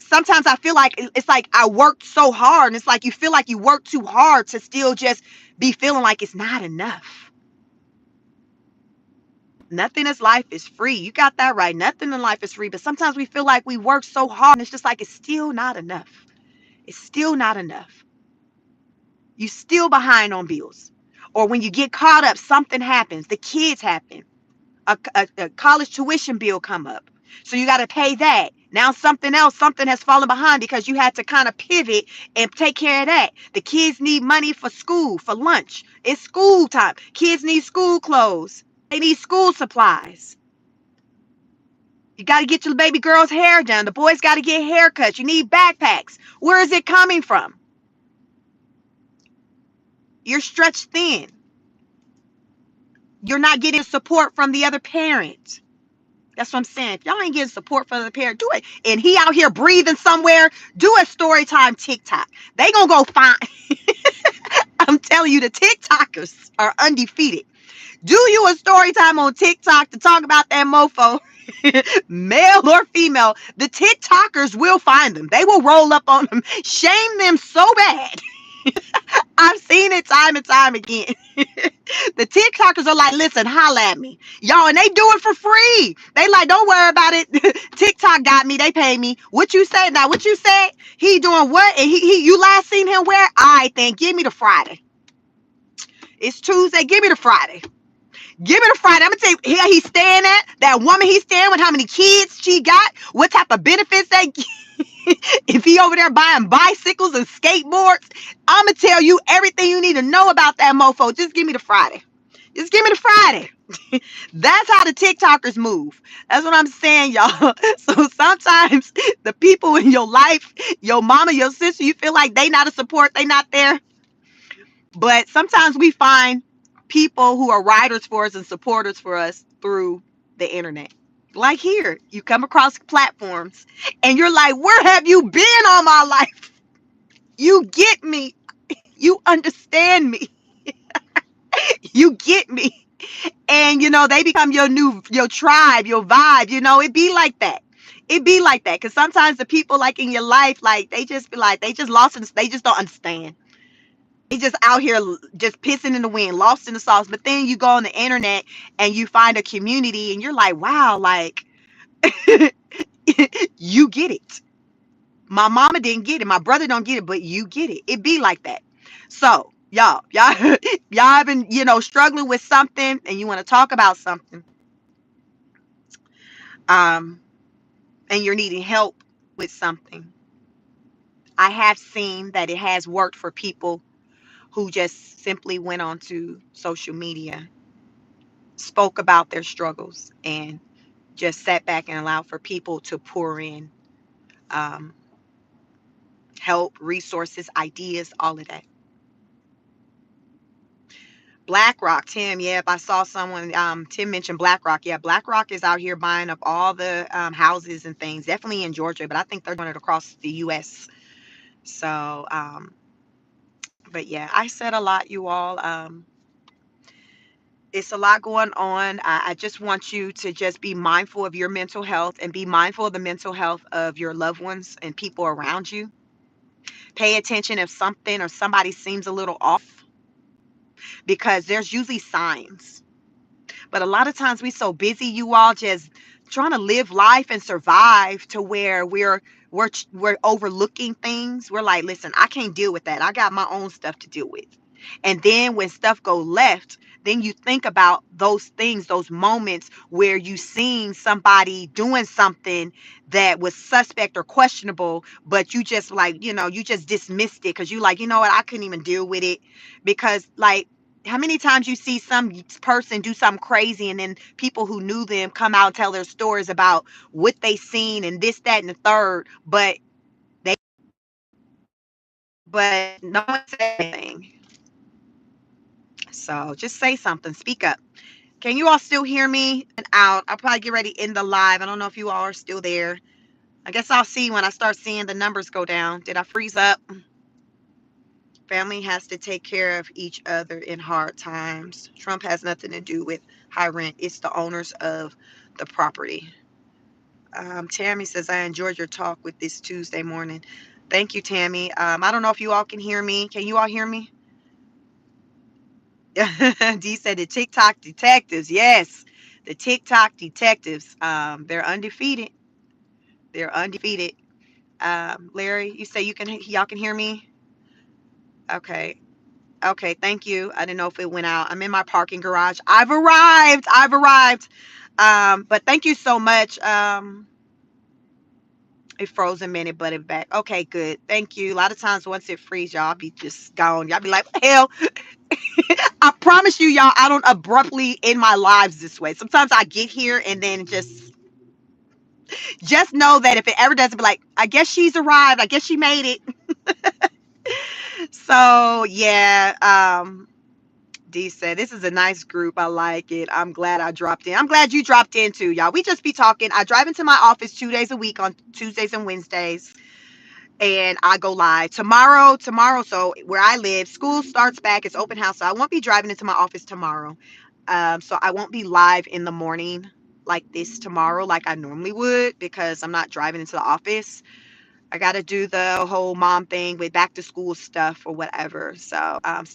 sometimes I feel like it's like I worked so hard, and it's like you feel like you work too hard to still just be feeling like it's not enough. Nothing in life is free. You got that right. Nothing in life is free. But sometimes we feel like we work so hard, and it's just like it's still not enough. It's still not enough. You still behind on bills. Or when you get caught up, something happens. The kids happen. A college tuition bill come up. So you got to pay that. Now something has fallen behind because you had to kind of pivot and take care of that. The kids need money for school, for lunch. It's school time. Kids need school clothes. They need school supplies. You got to get your baby girl's hair done. The boys got to get haircuts. You need backpacks. Where is it coming from? You're stretched thin. You're not getting support from the other parent. That's what I'm saying. If y'all ain't getting support from the parent, do it. And he out here breathing somewhere, do a story time TikTok. They gonna go find. I'm telling you, the TikTokers are undefeated. Do you a story time on TikTok to talk about that mofo, male or female? The TikTokers will find them. They will roll up on them, shame them so bad. I've seen it time and time again. The TikTokers are like, listen, holla at me. Y'all, and they do it for free. They like, don't worry about it. TikTok got me. They pay me. What you say? Now, what you said? He doing what? And you last seen him where? All right, then give me the Friday. It's Tuesday. Give me the Friday. Give me the Friday. I'm gonna tell you here he's staying at. That woman he's staying with, how many kids she got, what type of benefits they get. If he over there buying bicycles and skateboards, I'm gonna tell you everything you need to know about that mofo. Just give me the Friday. Just give me the Friday. That's how the TikTokers move. That's what I'm saying, y'all. So sometimes the people in your life, your mama, your sister, you feel like they not a support, they not there. But sometimes we find people who are riders for us and supporters for us through the internet. Like here, you come across platforms and you're like, where have you been all my life? You get me. You understand me. You get me. And they become your tribe, your vibe. It be like that. It be like that. Because sometimes the people like in your life, like they just be like, they just lost and they just don't understand. They just out here just pissing in the wind, lost in the sauce. But then you go on the internet and you find a community and you're like, wow, like you get it. My mama didn't get it. My brother don't get it, but you get it. It be like that. So y'all been, struggling with something and you want to talk about something. And you're needing help with something. I have seen that it has worked for people who just simply went onto social media, spoke about their struggles, and just sat back and allowed for people to pour in um, help, resources, ideas, all of that. BlackRock, Tim, yep, I saw someone, Tim mentioned BlackRock. Yeah, BlackRock is out here buying up all the houses and things, definitely in Georgia, but I think they're doing it across the U.S. So, but yeah, I said a lot, you all. It's a lot going on. I just want you to just be mindful of your mental health and be mindful of the mental health of your loved ones and people around you. Pay attention if something or somebody seems a little off because there's usually signs. But a lot of times we so busy, you all, just trying to live life and survive to where we're overlooking things. We're like, listen, I can't deal with that. I got my own stuff to deal with. And then when stuff go left, then you think about those things, those moments where you seen somebody doing something that was suspect or questionable, but you just like, you just dismissed it because you like, you know what, I couldn't even deal with it. Because like, how many times you see some person do something crazy and then people who knew them come out and tell their stories about what they seen and this, that, and the third, but no one said anything. So just say something, speak up. Can you all still hear me? And out. I'll probably get ready to end the live. I don't know if you all are still there. I guess I'll see when I start seeing the numbers go down. Did I freeze up? Family has to take care of each other in hard times. Trump has nothing to do with high rent. It's the owners of the property. Tammy says, I enjoyed your talk with this Tuesday morning. Thank you, Tammy. I don't know if you all can hear me. Can you all hear me? D said the TikTok detectives. Yes, the TikTok detectives. They're undefeated. They're undefeated. Larry, you say y'all can hear me? Okay. Okay, thank you. I didn't know if it went out. I'm in my parking garage. I've arrived. I've arrived. But thank you so much. It froze a minute, but it back. Okay, good. Thank you. A lot of times once it freezes, y'all be just gone. Y'all be like, what the hell? I promise you, y'all, I don't abruptly end my lives this way. Sometimes I get here and then just know that if it ever doesn't, be like, I guess she's arrived. I guess she made it. So yeah, D said, this is a nice group. I like it. I'm glad I dropped in. I'm glad you dropped in too, y'all. We just be talking. I drive into my office 2 days a week on Tuesdays and Wednesdays, and I go live tomorrow. So where I live, school starts back. It's open house. So I won't be driving into my office tomorrow. So I won't be live in the morning like this tomorrow, like I normally would, because I'm not driving into the office. I got to do the whole mom thing with back to school stuff or whatever. So